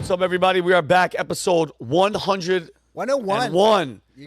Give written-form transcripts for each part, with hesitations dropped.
What's up, everybody? We are back, episode 101. You're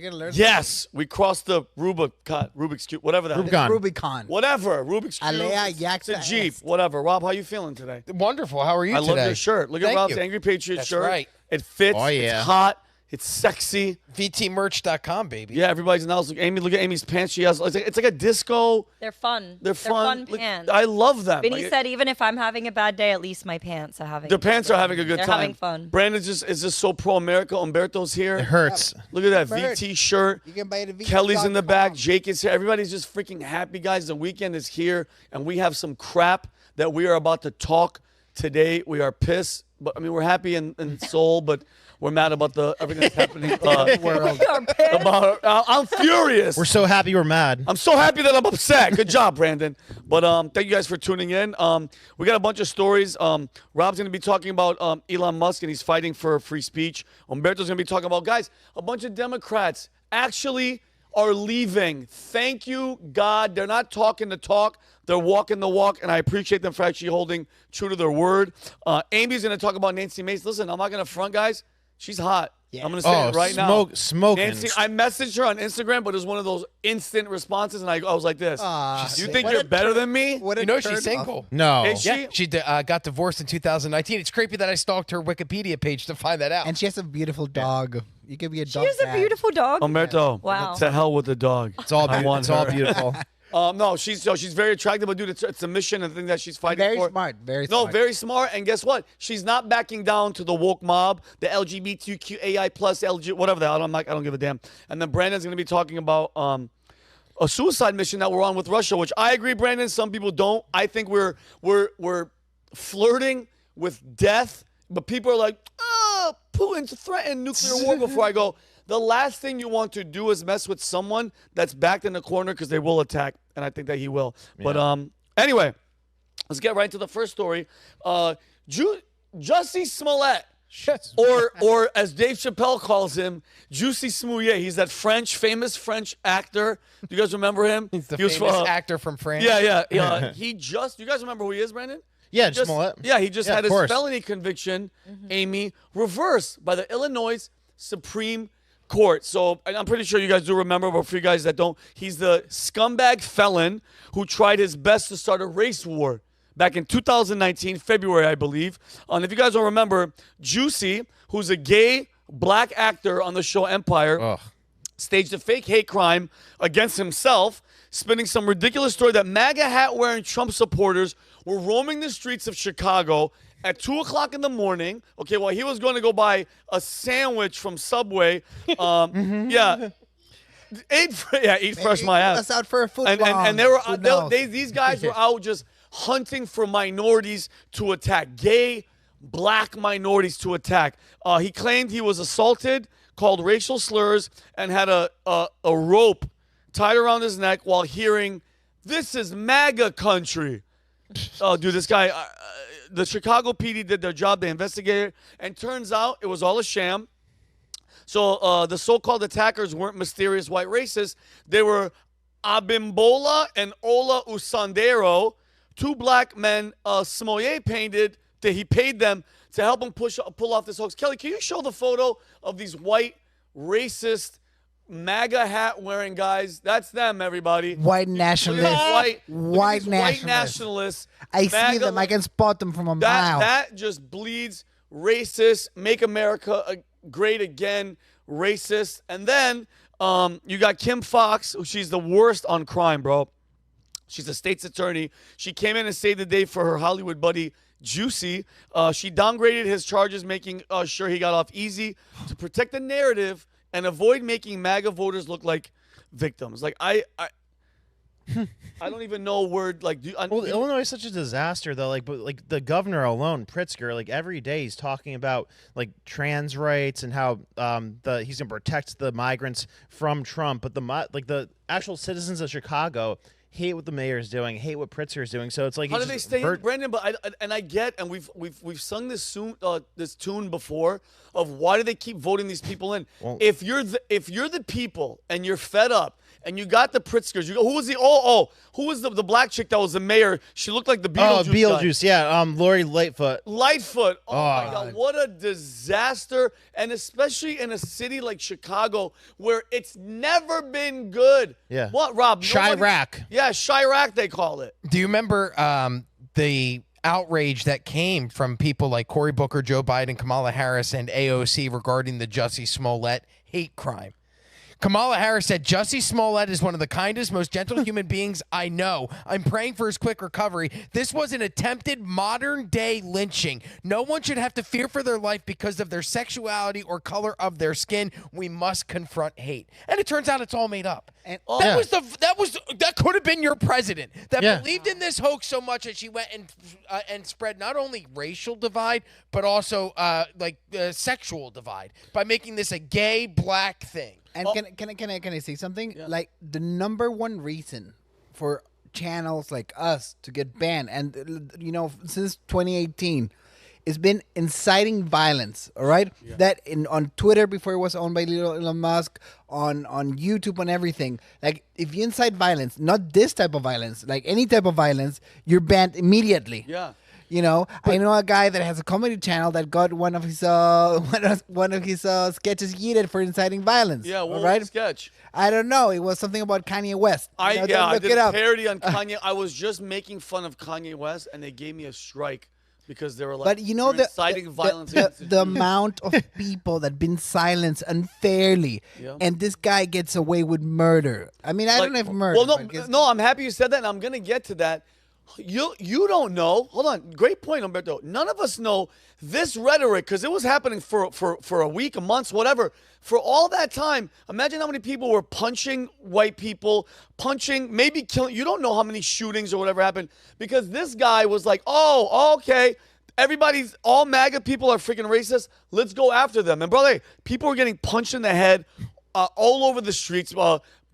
gonna learn. Yes, we crossed the Rubik's Cube, whatever that is. Rubicon. Whatever, Rubik's Cube. It's a Jeep, whatever. Rob, how you feeling today? Wonderful. How are you today? I love your shirt. Look at Thank Rob's you. Angry Patriot That's shirt. right. It fits. Oh, yeah. It's hot. It's sexy. VTmerch.com, baby. Yeah, everybody's now. Look at Amy's pants. She has. It's like a disco. They're fun. They're fun. pants. I love them. Vinnie said even if I'm having a bad day, at least my pants are having. The pants are having a good They're time. having fun. Brandon is just so pro America. Humberto's here. It hurts. Look at that Bird. VT shirt. You can buy it at Kelly's in the back. VT.com. Jake is here. Everybody's just freaking happy, guys. The weekend is here, and we have some crap that we are about to talk today. We are pissed, but I mean we're happy in soul, but we're mad about everything that's happening. World. I'm furious. We're so happy we're mad. I'm so happy that I'm upset. Good job, Brandon. But thank you guys for tuning in. We got a bunch of stories. Rob's going to be talking about Elon Musk, and he's fighting for free speech. Humberto's going to be talking about, guys, a bunch of Democrats actually are leaving. Thank you, God. They're not talking the talk. They're walking the walk, and I appreciate them for actually holding true to their word. Amy's going to talk about Nancy Mace. Listen, I'm not going to front, guys. She's hot. Yeah. I'm going to say it right now. Smoking. Nancy, I messaged her on Instagram, but it was one of those instant responses, and I was like this. You think What you're a better than me? What a You know turn she's single. No. Is she? Yeah, she got divorced in 2019. It's creepy that I stalked her Wikipedia page to find that out. And she has a beautiful dog. You could be a dog. She is a dad. beautiful dog. Humberto, Wow. to hell with the dog. It's all, I want it's all her. beautiful. No, she's very attractive, but dude, it's a mission and the thing that she's fighting Very for. smart. Very No, smart. very smart. And guess what? She's not backing down to the woke mob, the LGBTQAI plus LG, whatever the hell. I don't give a damn. And then Brandon's gonna be talking about a suicide mission that we're on with Russia, which I agree, Brandon. Some people don't. I think we're flirting with death, but people are like, oh, Putin's threatened nuclear war before I go. The last thing you want to do is mess with someone that's backed in the corner because they will attack, and I think that he will. Yeah. But anyway, let's get right to the first story. Jussie Smollett, or as Dave Chappelle calls him, Jussie Smollett. He's that famous French actor. Do you guys remember him? He's the He was famous actor from France. Yeah. You guys remember who he is, Brandon? Yeah, Smollett. Yeah, he just had his course. felony conviction, Amy, reversed by the Illinois Supreme Court. So I'm pretty sure you guys do remember, but for you guys that don't, he's the scumbag felon who tried his best to start a race war back in 2019, February, I believe. And if you guys don't remember, Jussie, who's a gay black actor on the show Empire, staged a fake hate crime against himself, spinning some ridiculous story that MAGA hat-wearing Trump supporters were roaming the streets of Chicago at 2 o'clock in the morning, okay, while he was going to go buy a sandwich from Subway. Yeah. Eat fresh my ass. That's out for a foot And they were these guys were out just hunting for minorities to attack, gay, black minorities to attack. He claimed he was assaulted, called racial slurs, and had a rope tied around his neck while hearing, "This is MAGA country." Oh, dude, this guy, the Chicago PD did their job. They investigated, and turns out it was all a sham. So the so-called attackers weren't mysterious white racists. They were Abimbola and Ola Usandero, two black men Smollett painted that he paid them to help him pull off this hoax. Kelly, can you show the photo of these white racist MAGA hat wearing guys? That's them, everybody. White nationalists. White nationalists. I see them. I can spot them from a mile. That just bleeds racist. Make America great again. Racist. And then you got Kim Fox. She's the worst on crime, bro. She's a state's attorney. She came in and saved the day for her Hollywood buddy, Jussie. She downgraded his charges, making sure he got off easy to protect the narrative and avoid making MAGA voters look like victims. Like I don't even know where. Like, Illinois is such a disaster, though. But the governor alone, Pritzker, like every day he's talking about like trans rights and how he's gonna protect the migrants from Trump. But the actual citizens of Chicago hate what the mayor is doing, hate what Pritzker is doing. So it's like how do they stay in, Brandon? But I get, and we've sung this tune before of why do they keep voting these people in? Well, if you're the people and you're fed up and you got the Pritzkers. Who was who was the black chick that was the mayor? She looked like the Beetlejuice. Oh, Beetlejuice, yeah. Lori Lightfoot. Lightfoot. Oh my God, what a disaster! And especially in a city like Chicago, where it's never been good. Yeah. What, Rob? Chirac. Yeah, Chirac, they call it. Do you remember the outrage that came from people like Cory Booker, Joe Biden, Kamala Harris, and AOC regarding the Jussie Smollett hate crime? Kamala Harris said, Jussie Smollett is one of the kindest, most gentle human beings I know. I'm praying for his quick recovery. This was an attempted modern-day lynching. No one should have to fear for their life because of their sexuality or color of their skin. We must confront hate. And it turns out it's all made up. And That could have been your president that believed in this hoax so much that she went and spread not only racial divide but also sexual divide by making this a gay black thing. And can I say something? Yeah. Like the #1 reason for channels like us to get banned, and since 2018, it's been inciting violence. All right, that on Twitter before it was owned by Elon Musk, on YouTube, on everything. Like if you incite violence, not this type of violence, like any type of violence, you're banned immediately. Yeah. I know a guy that has a comedy channel that got one of his sketches yeeted for inciting violence. Yeah, what was the sketch? I don't know. It was something about Kanye West. I did a parody on Kanye. I was just making fun of Kanye West, and they gave me a strike because they were like, but inciting violence. The amount of people that been silenced unfairly, and this guy gets away with murder. I mean, I don't know if murder. Well, no, I'm happy you said that, and I'm gonna get to that. You don't know. Hold on. Great point, Humberto. None of us know this rhetoric because it was happening for a week, a month, whatever. For all that time, imagine how many people were punching white people, maybe killing. You don't know how many shootings or whatever happened because this guy was like, oh, okay. All MAGA people are freaking racist. Let's go after them. And brother, people were getting punched in the head all over the streets.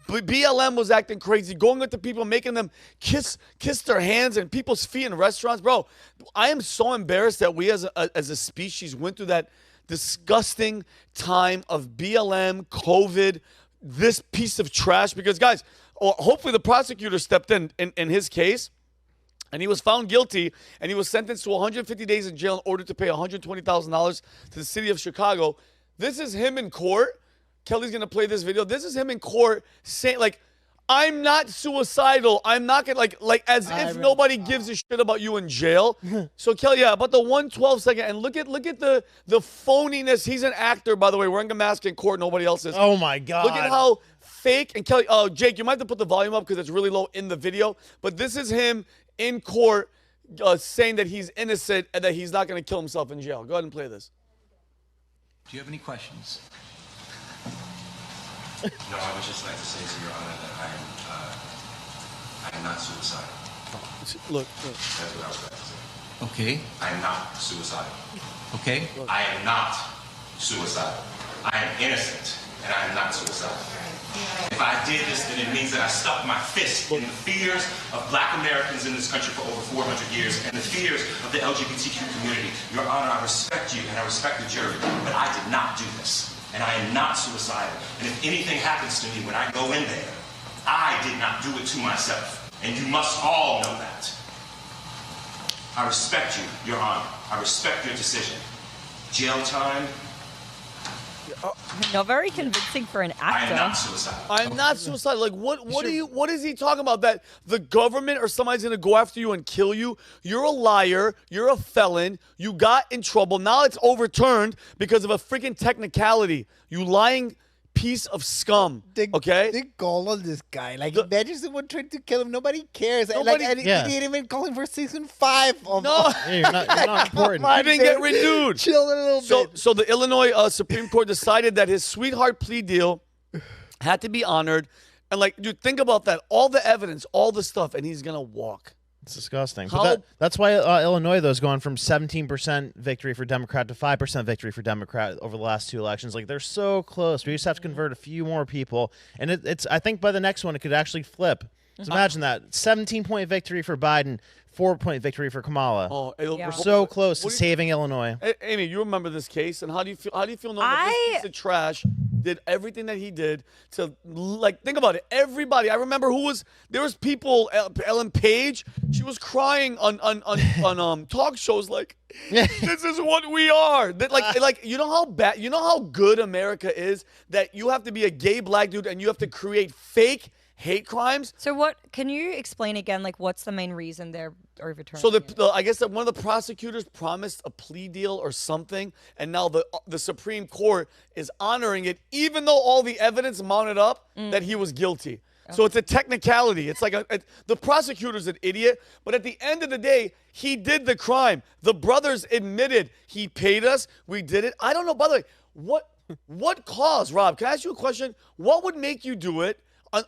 BLM was acting crazy, going up to people, making them kiss their hands and people's feet in restaurants. Bro, I am so embarrassed that we as a species went through that disgusting time of BLM, COVID, this piece of trash. Because, guys, hopefully the prosecutor stepped in his case, and he was found guilty, and he was sentenced to 150 days in jail in order to pay $120,000 to the city of Chicago. This is him in court. Kelly's going to play this video. This is him in court saying, like, I'm not suicidal. I'm not going to, as if nobody gives a shit about you in jail. So, Kelly, about the 112 second, and look at the phoniness. He's an actor, by the way, wearing a mask in court. Nobody else is. Oh, my God. Look at how fake. And, Kelly, Jake, you might have to put the volume up because it's really low in the video. But this is him in court saying that he's innocent and that he's not going to kill himself in jail. Go ahead and play this. Do you have any questions? No, I would just like to say to Your Honor that I am not suicidal. Look. That's what I was about to say. Okay. I am not suicidal. Okay. Look. I am not suicidal. I am innocent, and I am not suicidal. If I did this, then it means that I stuck my fist in the fears of black Americans in this country for over 400 years and the fears of the LGBTQ community. Your Honor, I respect you and I respect the jury, but I did not do this. And I am not suicidal. And if anything happens to me when I go in there, I did not do it to myself. And you must all know that. I respect you, Your Honor. I respect your decision. Jail time. No, very convincing for an actor. I am not suicidal. I'm not suicidal. Like, what is he talking about? That the government or somebody's going to go after you and kill you? You're a liar. You're a felon. You got in trouble. Now it's overturned because of a freaking technicality. You lying piece of scum. Okay? They call on this guy. Like, imagine someone trying to kill him. Nobody cares. He didn't even call him for season 5. No. You're not important. You didn't get renewed. Chill a little bit. So the Illinois Supreme Court decided that his sweetheart plea deal had to be honored. And, like, dude, think about that. All the evidence, all the stuff, and he's going to walk. It's disgusting. But that's why Illinois, though, is going from 17% victory for Democrat to 5% victory for Democrat over the last 2 elections. Like, they're so close. We just have to convert a few more people. And it's I think by the next one, it could actually flip. So imagine that. 17-point victory for Biden, 4-point victory for Kamala. We're so close to saving Illinois. Amy, you remember this case, and how do you feel knowing that this piece of trash did everything that he did to, like, think about it. Everybody, I remember there was people, Ellen Page, she was crying on talk shows like, this is what we are. That, like, you know how good America is, that you have to be a gay black dude and you have to create fake hate crimes. So can you explain again, like, what's the main reason they're overturning? So I guess that one of the prosecutors promised a plea deal or something, and now the Supreme Court is honoring it, even though all the evidence mounted up that he was guilty. So it's a technicality. It's like the prosecutor's an idiot, but at the end of the day, he did the crime. The brothers admitted he paid us. We did it. I don't know. By the way, what cause, Rob? Can I ask you a question? What would make you do it?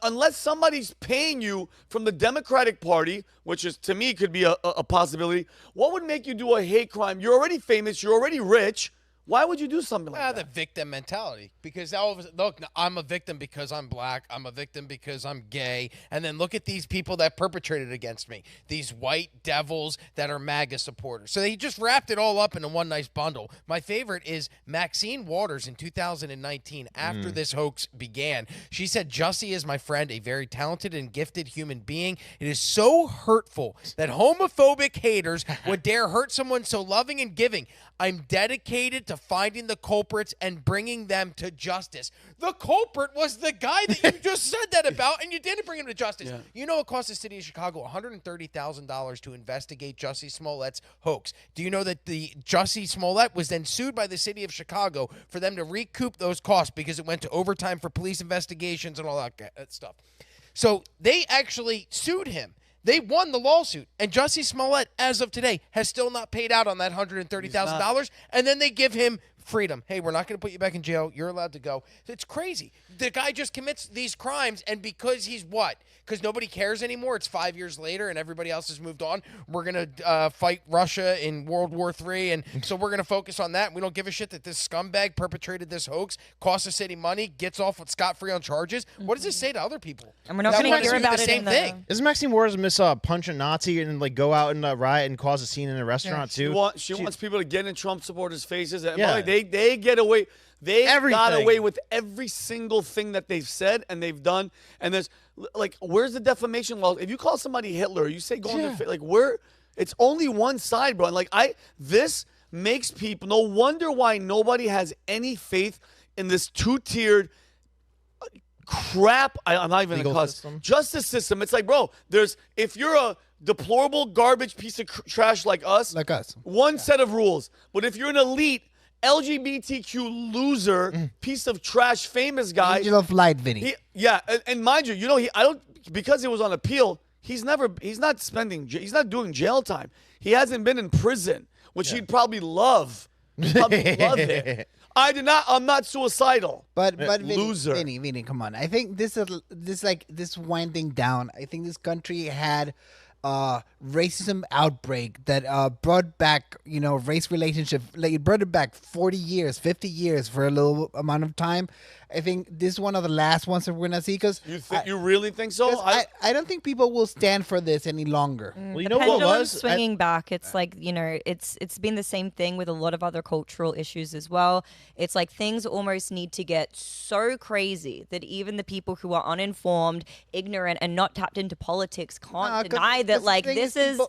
Unless somebody's paying you from the Democratic Party, which is, to me, could be a possibility, what would make you do a hate crime? You're already famous. You're already rich. Why would you do something like that? The victim mentality. Because look, I'm a victim because I'm black. I'm a victim because I'm gay. And then look at these people that perpetrated against me. These white devils that are MAGA supporters. So they just wrapped it all up into one nice bundle. My favorite is Maxine Waters in 2019, after this hoax began. She said, Jussie is my friend, a very talented and gifted human being. It is so hurtful that homophobic haters would dare hurt someone so loving and giving. I'm dedicated to finding the culprits and bringing them to justice. The culprit was the guy that you just said that about, and you didn't bring him to justice. Yeah. You know it cost the city of Chicago $130,000 to investigate Jussie Smollett's hoax. Do you know that the Jussie Smollett was then sued by the city of Chicago for them to recoup those costs because it went to overtime for police investigations and all that stuff? So they actually sued him. They won the lawsuit, and Jussie Smollett, as of today, has still not paid out on that $130,000, and then they give him freedom. Hey, we're not going to put you back in jail. You're allowed to go. It's crazy. The guy just commits these crimes, and because he's what? Because nobody cares anymore. It's 5 years later, and everybody else has moved on. We're going to fight Russia in World War III, and so we're going to focus on that. We don't give a shit that this scumbag perpetrated this hoax, cost the city money, gets off with scot-free on charges. What does this say to other people? And we're not going to hear about the same thing. Isn't Maxine Waters punch a Nazi and like go out and riot and cause a scene in a restaurant too? She wants people to get in Trump supporters' faces. And they get away. They got away with every single thing that they've said and they've done. And there's like, where's the defamation law? If you call somebody Hitler, you say go on their face. Like, it's only one side, bro. And like, this makes people. No wonder why nobody has any faith in this two-tiered crap. I'm not even gonna call it justice system. It's like, bro, if you're a deplorable garbage piece of trash like us, one set of rules. But if you're an elite LGBTQ loser, piece of trash, famous guy, angel of light, Vinnie. And mind you, because it was on appeal. He's not doing jail time. He hasn't been in prison, which he'd probably love. Love it. I'm not suicidal. But loser. Vinnie, come on. I think this winding down. I think this country had racism outbreak that brought back, race relationship. Like, it brought it back 40 years, 50 years for a little amount of time. I think this is one of the last ones that we're gonna see. Because you really think so? I don't think people will stand for this any longer. Well, you know what was swinging back. It's like, it's been the same thing with a lot of other cultural issues as well. It's like things almost need to get so crazy that even the people who are uninformed, ignorant, and not tapped into politics can't deny that. Like, this is.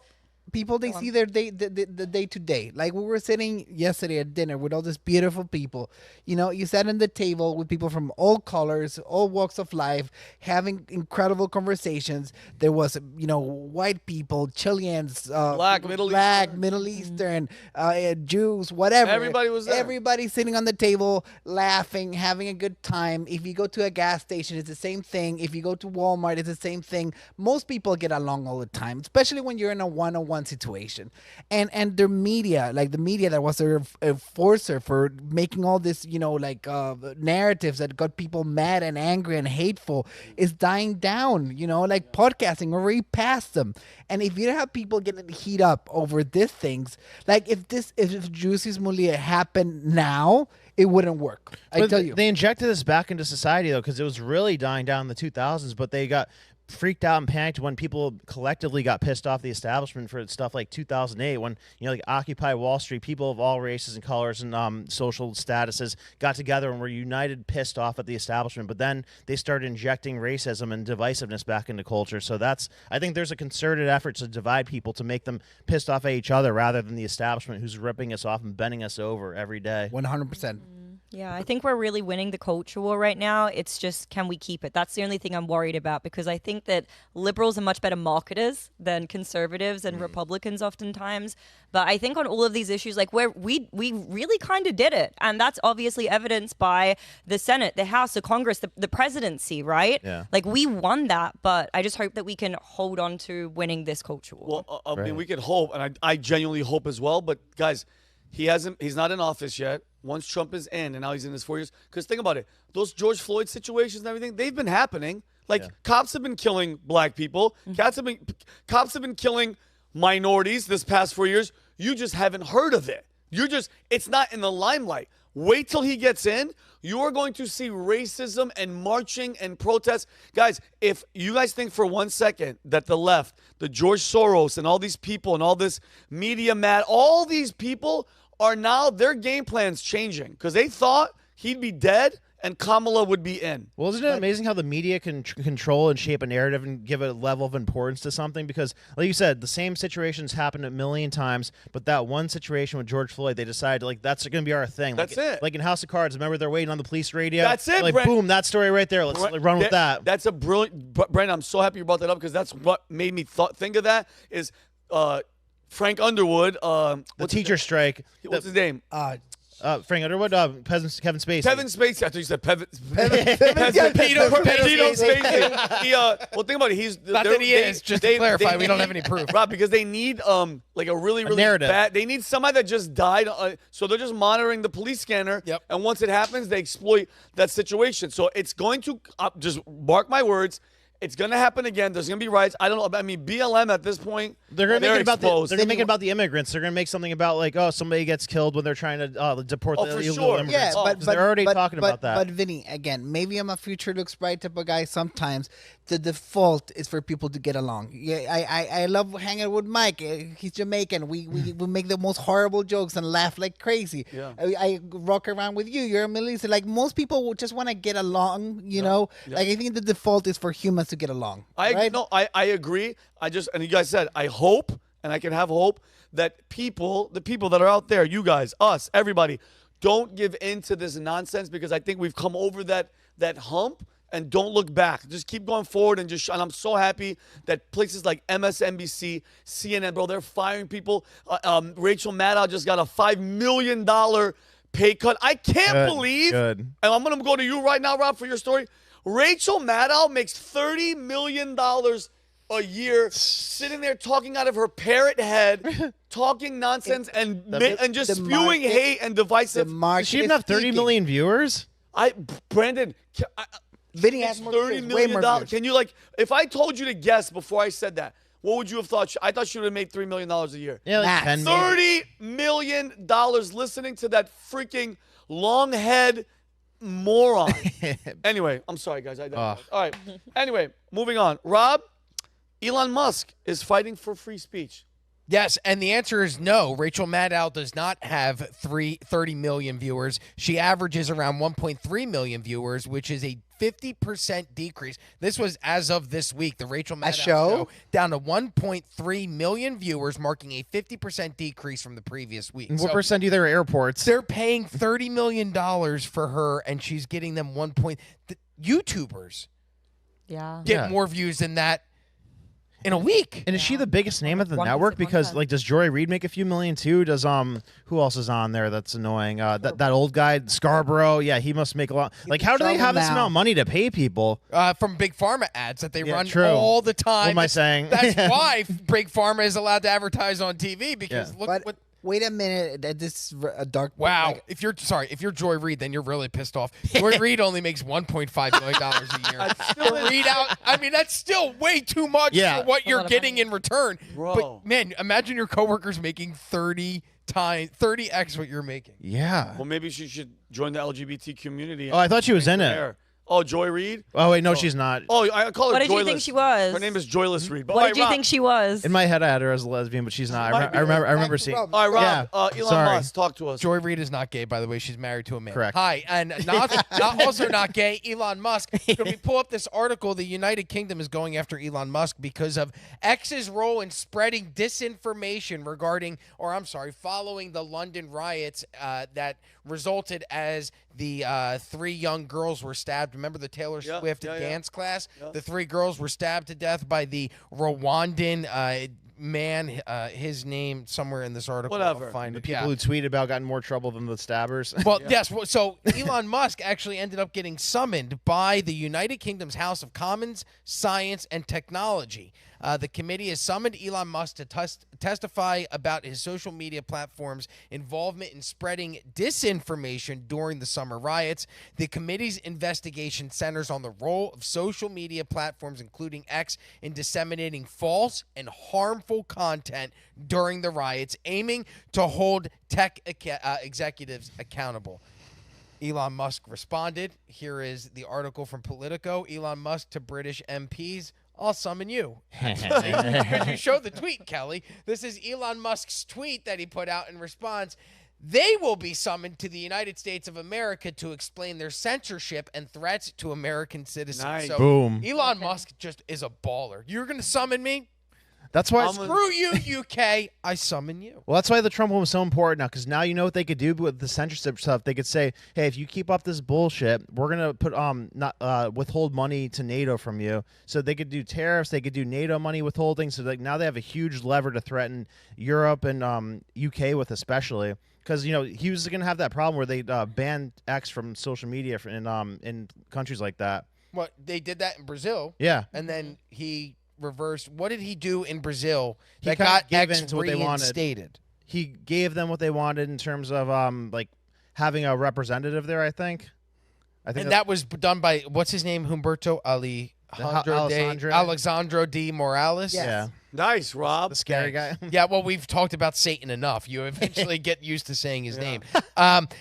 People, they see the day to day. Like, we were sitting yesterday at dinner with all these beautiful people. You sat at the table with people from all colors, all walks of life, having incredible conversations. There was, white people, Chileans, Black, Middle Eastern, Jews, whatever. Everybody was there. Everybody sitting on the table, laughing, having a good time. If you go to a gas station, it's the same thing. If you go to Walmart, it's the same thing. Most people get along all the time, especially when you're in a one-on-one situation. And the media that was a forcer for making all this, narratives that got people mad and angry and hateful is dying down. Podcasting already passed them. And if you don't have people getting heat up over these things, like if Jussie Smollett happened now, it wouldn't work. I tell you. They injected this back into society though, because it was really dying down in the 2000s, but they got freaked out and panicked when people collectively got pissed off the establishment for stuff like 2008, when like Occupy Wall Street, people of all races and colors and social statuses got together and were united, pissed off at the establishment. But then they started injecting racism and divisiveness back into culture. So I think there's a concerted effort to divide people, to make them pissed off at each other rather than the establishment, who's ripping us off and bending us over every day. 100%. Yeah, I think we're really winning the culture war right now. It's just, can we keep it? That's the only thing I'm worried about, because I think that liberals are much better marketers than conservatives and Republicans oftentimes. But I think on all of these issues, like we really kind of did it. And that's obviously evidenced by the Senate, the House, the Congress, the presidency, right? Yeah. Like we won that, but I just hope that we can hold on to winning this culture war. Well, I mean, we could hope, and I genuinely hope as well. But guys, he's not in office yet. Once Trump is in, and now he's in his 4 years. Because think about it, those George Floyd situations and everything, they've been happening. Like cops have been killing black people. Cops have been killing minorities this past 4 years. You just haven't heard of it. It's not in the limelight. Wait till he gets in. You are going to see racism and marching and protests. Guys, if you guys think for 1 second that the left, the George Soros and all these people and all this media mad, all these people are now, their game plan's changing, because they thought he'd be dead and Kamala would be in. Well, isn't it amazing how the media can control and shape a narrative and give a level of importance to something? Because, like you said, the same situations happened a million times, but that one situation with George Floyd, they decided, like, that's going to be our thing. That's like, it. Like in House of Cards, remember they're waiting on the police radio? That's it, Like, boom, that story right there. Let's run with that. That's a brilliant, Brandon, I'm so happy you brought that up, because that's what made me think of that is Frank Underwood. The teacher strike. What's his name? Frank Underwood, Kevin Spacey. Kevin Spacey. I thought you said Pedo Spacey. Spacey. Well, think about it. Not that he is. Just to clarify, we don't have any proof. Rob, because they need like a really narrative. bad. They need somebody that just died. So they're just monitoring the police scanner. Yep. And once it happens, they exploit that situation. So it's going to just mark my words. It's going to happen again. There's going to be riots. I don't know. I mean, BLM at this point, They're going to make it about exposed. they're going to make it about the immigrants. They're going to make something about, like, oh, somebody gets killed when they're trying to deport the for illegal sure. immigrants. Yeah, They're already talking about that. But Vinny, again, maybe I'm a future looks bright type of guy. Sometimes the default is for people to get along. Yeah, I love hanging with Mike. He's Jamaican. We make the most horrible jokes and laugh like crazy. Yeah. I rock around with you. You're a Melissa. Like most people will just want to get along. You know, like I think the default is for humans to get along. I agree. And you guys said, I hope, and I can have hope, that the people that are out there, you guys, us, everybody, don't give in to this nonsense, because I think we've come over that hump, and don't look back. Just keep going forward, and I'm so happy that places like MSNBC, CNN, bro, they're firing people. Rachel Maddow just got a $5 million pay cut. I can't believe, and I'm going to go to you right now, Rob, for your story. Rachel Maddow makes $30 million a year sitting there talking out of her parrot head, talking nonsense and just spewing hate and divisive. Does she even have 30 million viewers? Brandon, Vinny has more $30 million. Can you, like, if I told you to guess before I said that, what would you have thought? I thought she would have made $3 million a year. Yeah, like 10 million. $30 million listening to that freaking long head moron. Anyway, I'm sorry, guys. All right. Anyway, moving on. Rob, Elon Musk is fighting for free speech. Yes, and the answer is no. Rachel Maddow does not have 30 million viewers. She averages around 1.3 million viewers, which is a 50% decrease. This was as of this week. The Rachel Maddow show down to 1.3 million viewers, marking a 50% decrease from the previous week. And what percent do their airports? They're paying $30 million for her, and she's getting them YouTubers get more views than that in a week. And is she the biggest name of the network? Because, like, does Joy Reid make a few million too? Does who else is on there that's annoying? That old guy Scarborough. Yeah, he must make a lot. Like, how do they have this amount of money to pay people? From Big Pharma ads that they run all the time. What am I saying? That's why Big Pharma is allowed to advertise on TV, because look what. Wait a minute, this is a dark. Wow, like, if you're Joy Reid, then you're really pissed off. Joy Reid only makes $1.5 million a year. Read out. I mean, that's still way too much for what you're getting in return. Bro. But man, imagine your coworkers making 30x what you're making. Yeah. Well, maybe she should join the LGBT community. Oh, I thought she was in it. Oh, Joy Reid? Oh wait, no, she's not. Oh, I call her What Joyless. did you think she was? Her name is Joyless Reid. What did you think she was? In my head, I had her as a lesbian, but she's not. might be. I remember seeing. Rob. All right, Rob. Yeah. Elon Sorry. Musk, talk to us. Joy Reid is not gay, by the way. She's married to a man. Correct. Hi, and not also not gay, Elon Musk. When we pull up this article, the United Kingdom is going after Elon Musk because of X's role in spreading disinformation regarding, or I'm sorry, following the London riots that resulted as the 3 young girls were stabbed. Remember the Taylor Swift dance class? Yeah. The 3 girls were stabbed to death by the Rwandan man, his name somewhere in this article. Whatever. I'll find it. People who tweet about got in more trouble than the stabbers. Well, yes. So Elon Musk actually ended up getting summoned by the United Kingdom's House of Commons, Science, and Technology. The committee has summoned Elon Musk to testify about his social media platform's involvement in spreading disinformation during the summer riots. The committee's investigation centers on the role of social media platforms, including X, in disseminating false and harmful content during the riots, aiming to hold tech executives accountable. Elon Musk responded. Here is the article from Politico. Elon Musk to British MPs. I'll summon you. Because you showed the tweet, Kelly. This is Elon Musk's tweet that he put out in response. They will be summoned to the United States of America to explain their censorship and threats to American citizens. Nice. So Boom. Elon Musk just is a baller. You're going to summon me? That's why. Screw you, UK. I summon you. Well, that's why the Trump one was so important now, because now you know what they could do with the censorship stuff. They could say, "Hey, if you keep up this bullshit, we're gonna put not withhold money to NATO from you." So they could do tariffs, they could do NATO money withholding. So like now they have a huge lever to threaten Europe and UK with, especially because he was gonna have that problem where they banned X from social media in countries like that. What they did that in Brazil. Yeah. And then he reversed. What did he do in Brazil He that kinda got gave X in to what they wanted. reinstated? He gave them what they wanted in terms of like having a representative there. I think And that was done by what's his name, Humberto Alexandro de Morales. Yes. yeah, Nice, Rob. the scary guy. Yeah, well, we've talked about Satan enough. You eventually get used to saying his name.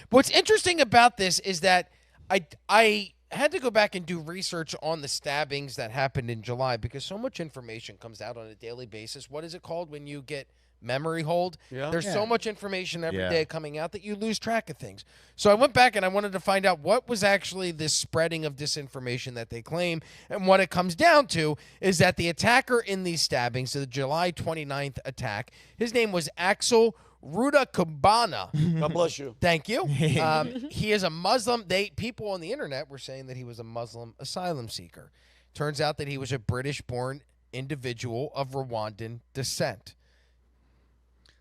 What's interesting about this is that I had to go back and do research on the stabbings that happened in July because so much information comes out on a daily basis. What is it called when you get memory hold? Yeah. There's so much information every Yeah. day coming out that you lose track of things. So I went back and I wanted to find out what was actually this spreading of disinformation that they claim. And what it comes down to is that the attacker in these stabbings, the July 29th attack, his name was Axel Rudakubana. God bless you. Thank you. He is a Muslim. People on the internet were saying that he was a Muslim asylum seeker. Turns out that he was a British-born individual of Rwandan descent.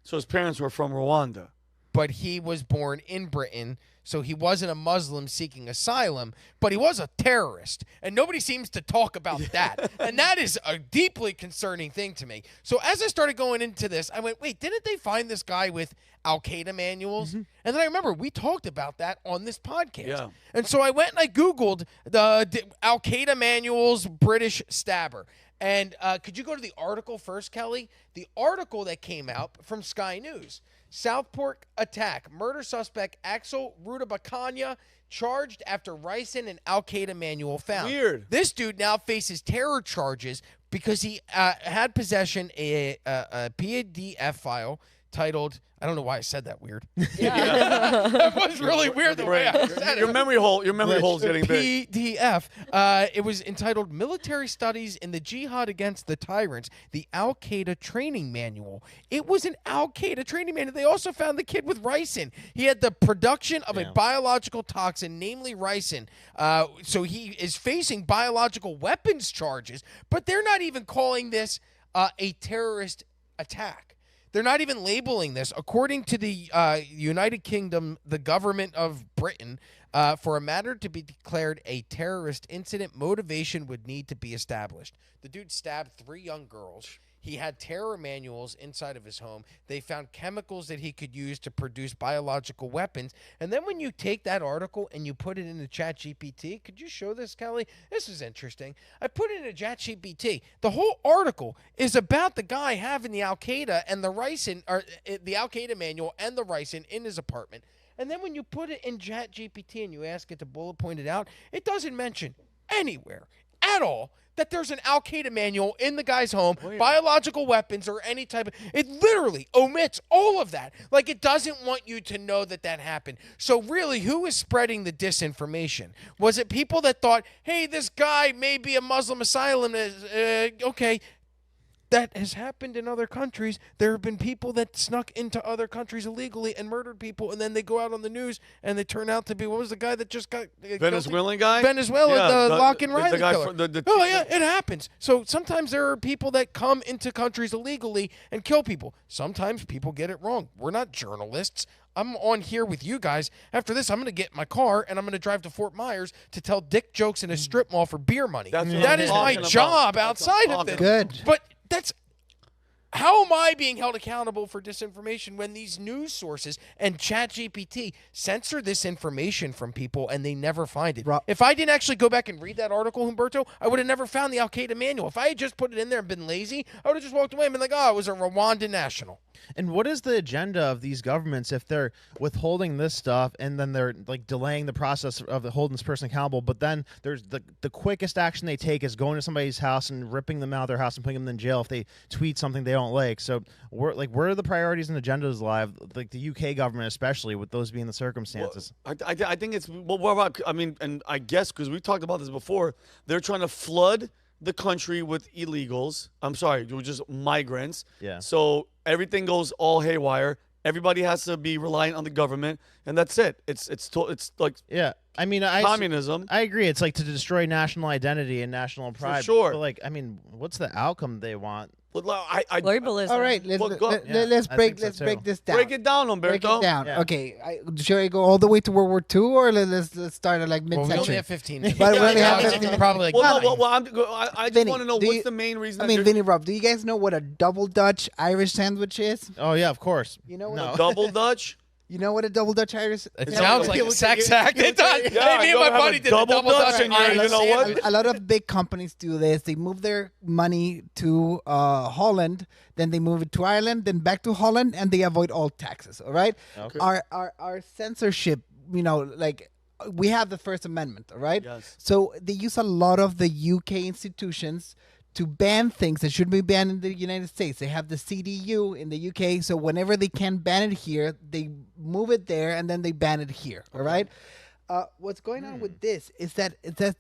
So his parents were from Rwanda. But he was born in Britain, so he wasn't a Muslim seeking asylum, but he was a terrorist. And nobody seems to talk about that. And that is a deeply concerning thing to me. So as I started going into this, I went, wait, didn't they find this guy with Al-Qaeda manuals? And then I remember we talked about that on this podcast. Yeah. And so I went and I Googled the Al-Qaeda manuals British stabber. And could you go to the article first, Kelly? The article that came out from Sky News. Southport attack. Murder suspect Axel Rudabakanya charged after ricin and Al-Qaeda manual found. Weird. This dude now faces terror charges because he had possession a PDF file titled, I don't know why I said that weird. That was really weird the way I said it. Your memory hole's getting big. PDF. It was entitled Military Studies in the Jihad Against the Tyrants, the Al-Qaeda Training Manual. It was an Al-Qaeda training manual. They also found the kid with ricin. He had the production of a biological toxin, namely ricin. So he is facing biological weapons charges, but they're not even calling this a terrorist attack. They're not even labeling this. According to the United Kingdom, the government of Britain, for a matter to be declared a terrorist incident, motivation would need to be established. The dude stabbed 3 young girls. He had terror manuals inside of his home. They found chemicals that he could use to produce biological weapons. And then when you take that article and you put it into ChatGPT, could you show this, Kelly? This is interesting. I put it into ChatGPT. The whole article is about the guy having the Al-Qaeda and the ricin, or the Al-Qaeda manual and the ricin in his apartment. And then when you put it in Chat GPT and you ask it to bullet point it out, it doesn't mention anywhere at all that there's an Al-Qaeda manual in the guy's home, biological weapons, or any type of... It literally omits all of that. Like, it doesn't want you to know that that happened. So really, who is spreading the disinformation? Was it people that thought, hey, this guy may be a Muslim asylum, okay... That has happened in other countries. There have been people that snuck into other countries illegally and murdered people, and then they go out on the news and they turn out to be, what was the guy that just got Venezuelan guy? Venezuela, the Lock and Riley guy killer. Oh, yeah, it happens. So sometimes there are people that come into countries illegally and kill people. Sometimes people get it wrong. We're not journalists. I'm on here with you guys. After this, I'm going to get in my car and I'm going to drive to Fort Myers to tell dick jokes in a strip mall for beer money. That is my job outside of this. Good. But that's how am I being held accountable for disinformation when these news sources and ChatGPT censor this information from people and they never find it? If I didn't actually go back and read that article, Humberto, I would have never found the Al-Qaeda manual. If I had just put it in there and been lazy, I would have just walked away and been like, oh, it was a Rwandan national. And what is the agenda of these governments if they're withholding this stuff and then they're like delaying the process of holding this person accountable? But then there's the quickest action they take is going to somebody's house and ripping them out of their house and putting them in jail if they tweet something they don't like. So where are the priorities and agendas lie? Like the UK government, especially with those being the circumstances. Well, I think it's I mean, and I guess because we talked about this before, they're trying to flood the country with illegals. I'm sorry, just migrants. Yeah. So everything goes all haywire. Everybody has to be reliant on the government, and that's it. It's like I mean, communism. I agree. It's like to destroy national identity and national pride. For sure. But like, I mean, what's the outcome they want? Globalism. All right, let's break this down. Break it down, Humberto. Break it down. Yeah. Okay, should I go all the way to World War II, or let's start at like Well, mid-century? we only have 15 minutes. But we only have Yeah, 15 probably like Well, nine. I just Vinny, want to know do what's you- the main reason. I mean, Vinny, Rob, do you guys know what a double Dutch Irish sandwich is? Oh yeah, of course. You know what? No. double Dutch. You know what a double Dutch Irish? It sandwich sounds is? like a sex act. It does. Yeah, Hey, me you and my ever have buddy a did a double Dutch and you're, you know what? A lot of big companies do this. They move their money to Holland, then they move it to Ireland, then back to Holland, and they avoid all taxes. All right. Okay. Our censorship, like we have the First Amendment. All right. Yes. So they use a lot of the UK institutions to ban things that should be banned in the United States. They have the CDU in the UK, so whenever they can ban it here, they move it there and then they ban it here. All right. What's going on with this is that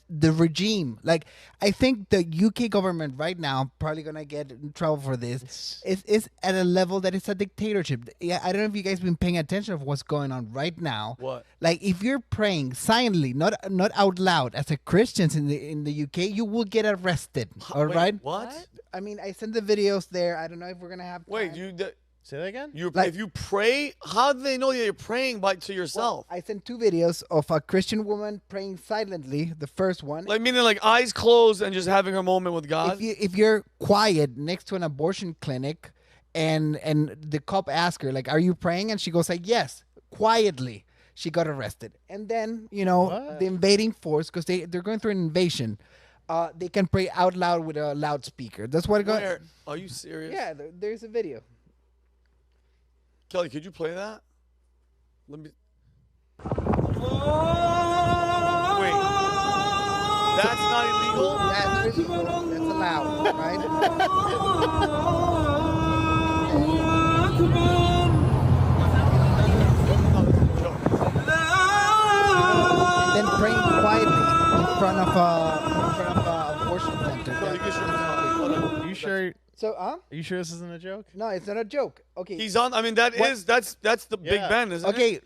the regime, like I think the UK government right now, probably gonna get in trouble for this, is at a level that is a dictatorship. Yeah, I don't know if you guys been paying attention of what's going on right now. What? Like if you're praying silently, not out loud, as a Christian in the UK, you will get arrested. All Wait, right. What? I mean, I sent the videos there. I don't know if we're gonna have. Wait, time. Say that again. if you pray, how do they know that you're praying to yourself? I sent 2 videos of a Christian woman praying silently. The first one. Like meaning like eyes closed and just having her moment with God. If you're quiet next to an abortion clinic, and the cop asks her like, "Are you praying?" and she goes like, "Yes," quietly, she got arrested. And then the invading force, because they're going through an invasion, they can pray out loud with a loudspeaker. That's what it goes. Where? Are you serious? Yeah, there's a video. Kelly, could you play that? Let me. Wait. That's not illegal? That's illegal. That's allowed, right? And then praying quietly in front of a abortion center. Are you sure? So, Are you sure this isn't a joke? no, it's not a joke. Okay. He's on. I mean, that's the Big Yeah. Ben, isn't it? Okay,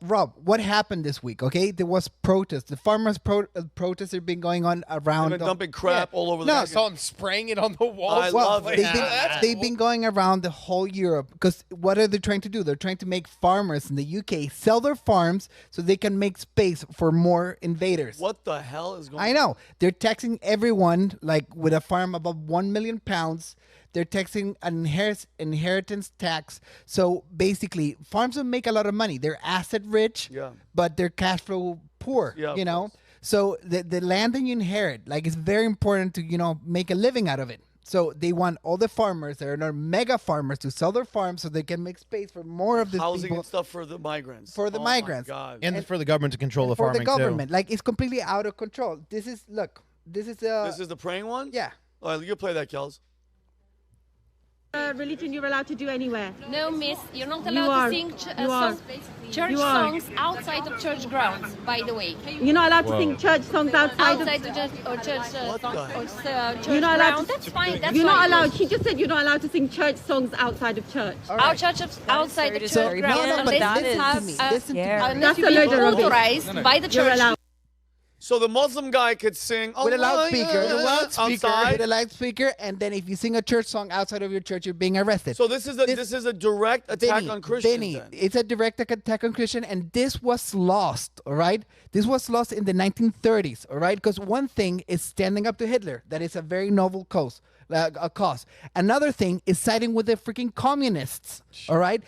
Rob, what happened this week? Okay, there was protests. The farmers' protests have been going on around. They've been dumping crap all over the No, I saw him spraying it on the wall. I love Well, it. they've been going around the whole Europe, because what are they trying to do? They're trying to make farmers in the UK sell their farms so they can make space for more invaders. What the hell is going on? I know. They're taxing everyone, like with a farm above £1 million. They're taxing an inheritance tax. So basically, farms don't make a lot of money. They're asset rich, Yeah. but they're cash flow poor. Yeah, of course. So the land that you inherit, like, it's very important to make a living out of it. So they want all the farmers that are not mega farmers to sell their farms so they can make space for more of these Housing people. and stuff for the migrants. For the Oh migrants. My God. And for the government to control the for farming the government. Like, it's completely out of control. This is This is the praying one? yeah. All right, you play that, Kels. Religion you're allowed to do anywhere. No, miss, you're not You allowed are. to sing You are. church You are. songs outside of church grounds, by the way. You're not allowed to sing church songs outside of... Outside of church, or church What songs, the- or church You're not allowed ground. to- That's fine. That's You're not fine. allowed. She just said you're not allowed to sing church songs outside of church. Our church is outside the very church disturbing. grounds, No, no, but unless listen it to has, me. Listen to me. unless That's you a be load of rubbish. authorized by the You're church. allowed. So the Muslim guy could sing With a loudspeaker. outside. With a loudspeaker, and then if you sing a church song outside of your church, you're being arrested. So this is a direct attack on Christians. Vinnie, then. it's a direct attack on Christian, and this was lost, all right? This was lost in the 1930s, all right? Because one thing is standing up to Hitler. That is a very noble cause. Another thing is siding with the freaking communists, all right?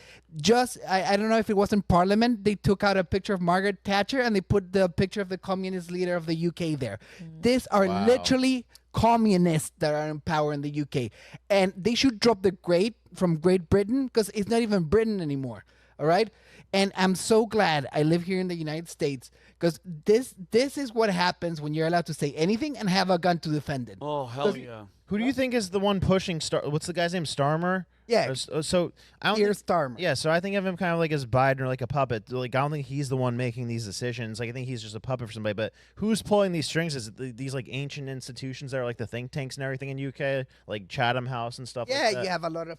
I don't know if it was in Parliament, they took out a picture of Margaret Thatcher and they put the picture of the communist leader of the UK there. These are literally communists that are in power in the UK. And they should drop the great from Great Britain because it's not even Britain anymore, all right? And I'm so glad I live here in the United States because this is what happens when you're allowed to say anything and have a gun to defend it. Oh, hell yeah. Who do you think is the one pushing What's the guy's name? Starmer? Yeah. So I don't Keir think, Starmer. Yeah, so I think of him kind of like as Biden or like a puppet. Like I don't think he's the one making these decisions. Like I think he's just a puppet for somebody. But who's pulling these strings? Is it these like ancient institutions that are like the think tanks and everything in UK, like Chatham House and stuff? Yeah, like that? you have a lot of.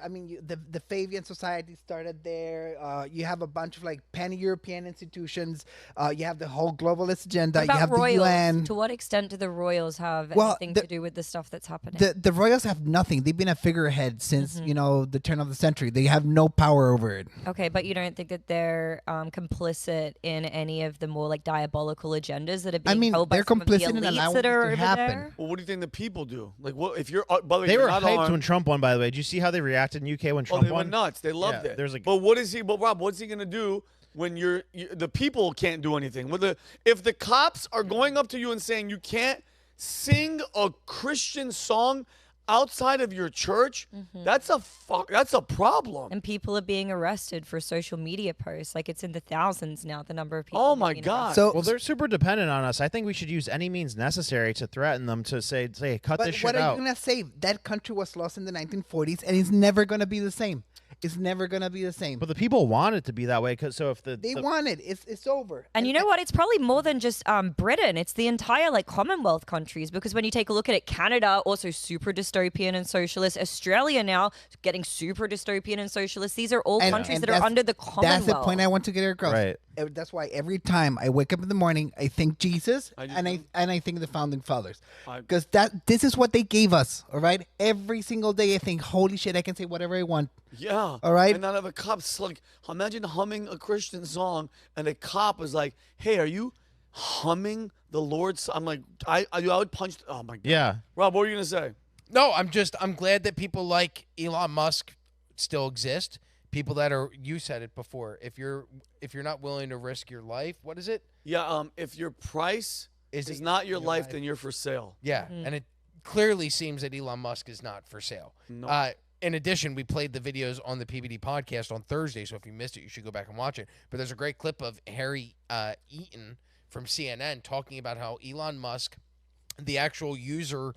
The Fabian Society started there. You have a bunch of like pan-European institutions. You have the whole globalist agenda. What You about have royals? the UN. To what extent do the royals have Well, anything the- to do with the stuff that's happening? The royals have nothing. They've been a figurehead since the turn of the century. They have no power over it. Okay, but you don't think that they're complicit in any of the more like diabolical agendas that are being held by they're some of the complicit in elites allowing that this are to over happen. there? Well, what do you think the people do? Like, what if you're? By the way, They you're were not hyped armed. when Trump won. By the way, did you see how they reacted in UK when Oh, Trump they won? went nuts. They loved Yeah, it. there's like- But what is he? But Rob, what's he gonna do when the people can't do anything? If the cops are going up to you and saying you can't sing a Christian song outside of your church, that's a problem. And people are being arrested for social media posts. Like it's in the thousands now, the number of people. Oh my being God. arrested. So, Well, they're super dependent on us. I think we should use any means necessary to threaten them to say, cut but this shit what are out. you gonna say? That country was lost in the 1940s, and it's never gonna be the same. It's never gonna be the same. But the people want it to be that way. So if They the want it. It's over. And you know what? It's probably more than just Britain. It's the entire like Commonwealth countries, because when you take a look at it, Canada also super dystopian and socialist. Australia now getting super dystopian and socialist. These are all countries that are that's- under the Commonwealth. That's the point I want to get across. Right. That's why every time I wake up in the morning, I think Jesus I do and too. I think the founding fathers, I- because this is what they gave us. All right, every single day I think, holy shit, I can say whatever I want. Yeah. All right. And not have a cop like imagine humming a Christian song and a cop is like, "Hey, are you humming the Lord's?" I'm like, I would punch. Oh my God. yeah, Rob, what were you gonna say? No, I'm glad that people like Elon Musk still exist. People that are, you said it before, if you're not willing to risk your life, what is it? Yeah. If your price is not your life, then you're for sale. Yeah, and it clearly seems that Elon Musk is not for sale. No. In addition, we played the videos on the PBD podcast on Thursday, so if you missed it, you should go back and watch it. But there's a great clip of Harry Eaton from CNN talking about how Elon Musk, the actual user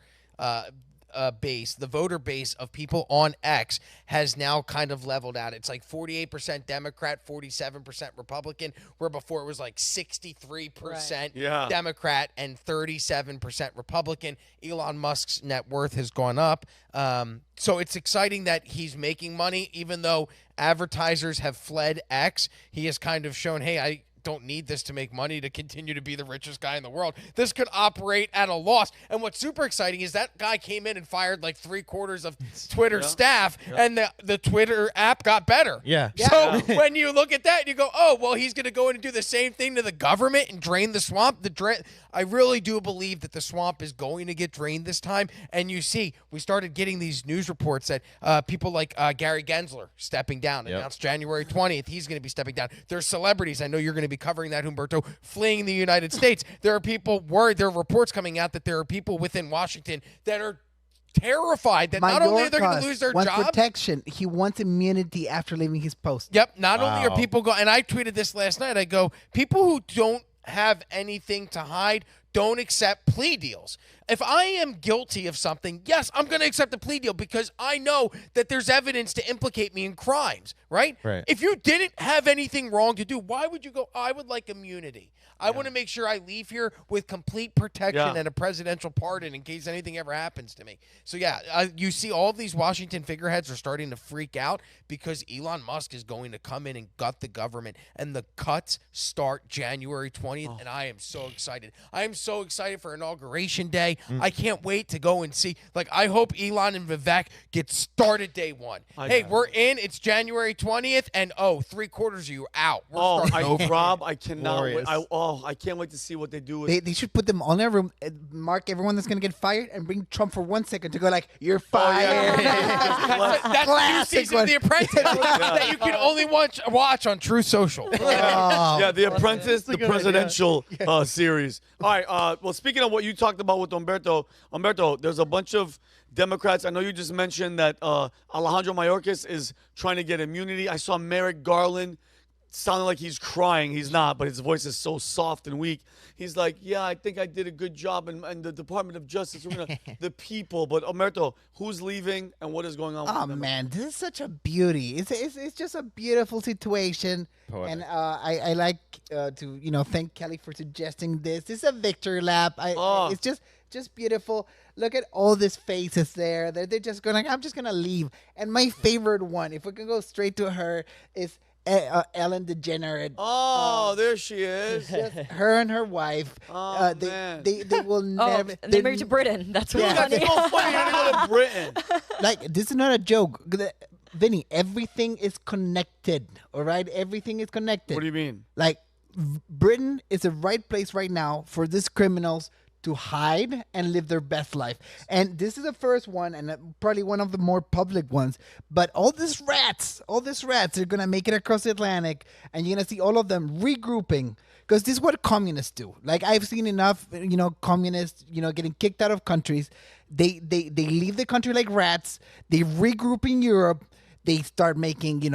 base, the voter base of people on X has now kind of leveled out. It's like 48% Democrat, 47% Republican, where before it was like 63% Yeah. Democrat and 37% Republican. Elon Musk's net worth has gone up. So it's exciting that he's making money, even though advertisers have fled X. He has kind of shown, hey, I don't need this to make money to continue to be the richest guy in the world. This could operate at a loss. And what's super exciting is that guy came in and fired like 3/4 of Twitter staff, and the Twitter app got better. Yeah. So when you look at that and you go, oh, well, he's going to go in and do the same thing to the government and drain the swamp. I really do believe that the swamp is going to get drained this time. And you see, we started getting these news reports that people like Gary Gensler stepping down. Announced January 20th, he's going to be stepping down. There's celebrities, I know you're going to be covering that, Humberto, fleeing the United States. There are people worried, there are reports coming out that there are people within Washington that are terrified that not only are they going to lose their wants job. protection. He wants immunity after leaving his post. Yep. Not only are people and I tweeted this last night. I go, people who don't have anything to hide don't accept plea deals. If I am guilty of something, yes, I'm going to accept a plea deal because I know that there's evidence to implicate me in crimes, right? Right. If you didn't have anything wrong to do, why would you go, I would like immunity? I want to make sure I leave here with complete protection and a presidential pardon in case anything ever happens to me. So, you see all of these Washington figureheads are starting to freak out because Elon Musk is going to come in and gut the government, and the cuts start January 20th, and I am so excited. I am so excited for Inauguration Day. I can't wait to go and see. Like, I hope Elon and Vivek get started day one. We're in. It's January 20th, and, 3/4 of you out. We're starting over. Rob, I cannot wait. Glorious. I can't wait to see what they do with They should put them all in a room, mark everyone that's going to get fired, and bring Trump for 1 second to go like, you're fired. That's the new season of The Apprentice that you can only watch on True Social. The Apprentice, the presidential series. All right. Well, speaking of what you talked about with Humberto, there's a bunch of Democrats. I know you just mentioned that Alejandro Mayorkas is trying to get immunity. I saw Merrick Garland sounding like he's crying. He's not, but his voice is so soft and weak. He's like, yeah, I think I did a good job, and the Department of Justice, the people. But Humberto, who's leaving and what is going on? Oh man, this is such a beauty. It's just a beautiful situation, Poetic. and I like to thank Kelly for suggesting this. This is a victory lap. It's just beautiful. Look at all these faces there. They're just going. I'm just gonna leave. And my favorite one, if we can go straight to her, is Ellen DeGeneres. Oh, there she is. Just her and her wife. Oh, man. They will never. They moved to Britain. That's what's funny. That's so funny. You're going to go to Britain. Like, this is not a joke. Vinny, everything is connected. All right, everything is connected. What do you mean? Like, Britain is the right place right now for these criminals to hide and live their best life. And this is the first one, and probably one of the more public ones. But all these rats are going to make it across the Atlantic, and you're going to see all of them regrouping. Because this is what communists do. Like, I've seen enough, communists, getting kicked out of countries. They leave the country like rats. They regroup in Europe. They start making,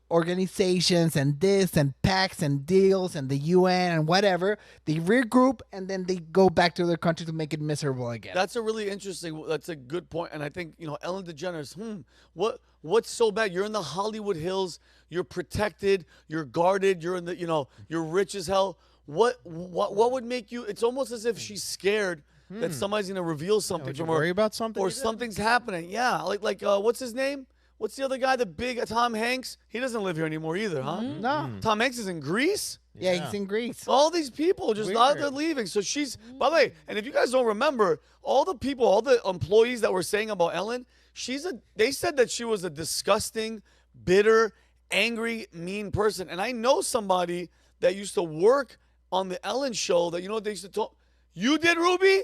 organizations and this and pacts and deals and the UN and whatever. They regroup and then they go back to their country to make it miserable again. That's a good point. And I think, Ellen DeGeneres, what's so bad? You're in the Hollywood Hills. You're protected. You're guarded. You're in the, you're rich as hell. What would make you, it's almost as if she's scared that somebody's going to reveal something from her. Worry about something? Or something's happening. Yeah. Like what's his name? What's the other guy? The big Tom Hanks? He doesn't live here anymore either, huh? No. Tom Hanks is in Greece? Yeah, he's in Greece. All these people just they're leaving. So she's, by the way, and if you guys don't remember, all the employees that were saying about Ellen, they said that she was a disgusting, bitter, angry, mean person. And I know somebody that used to work on the Ellen show that, they used to talk. You did, Ruby?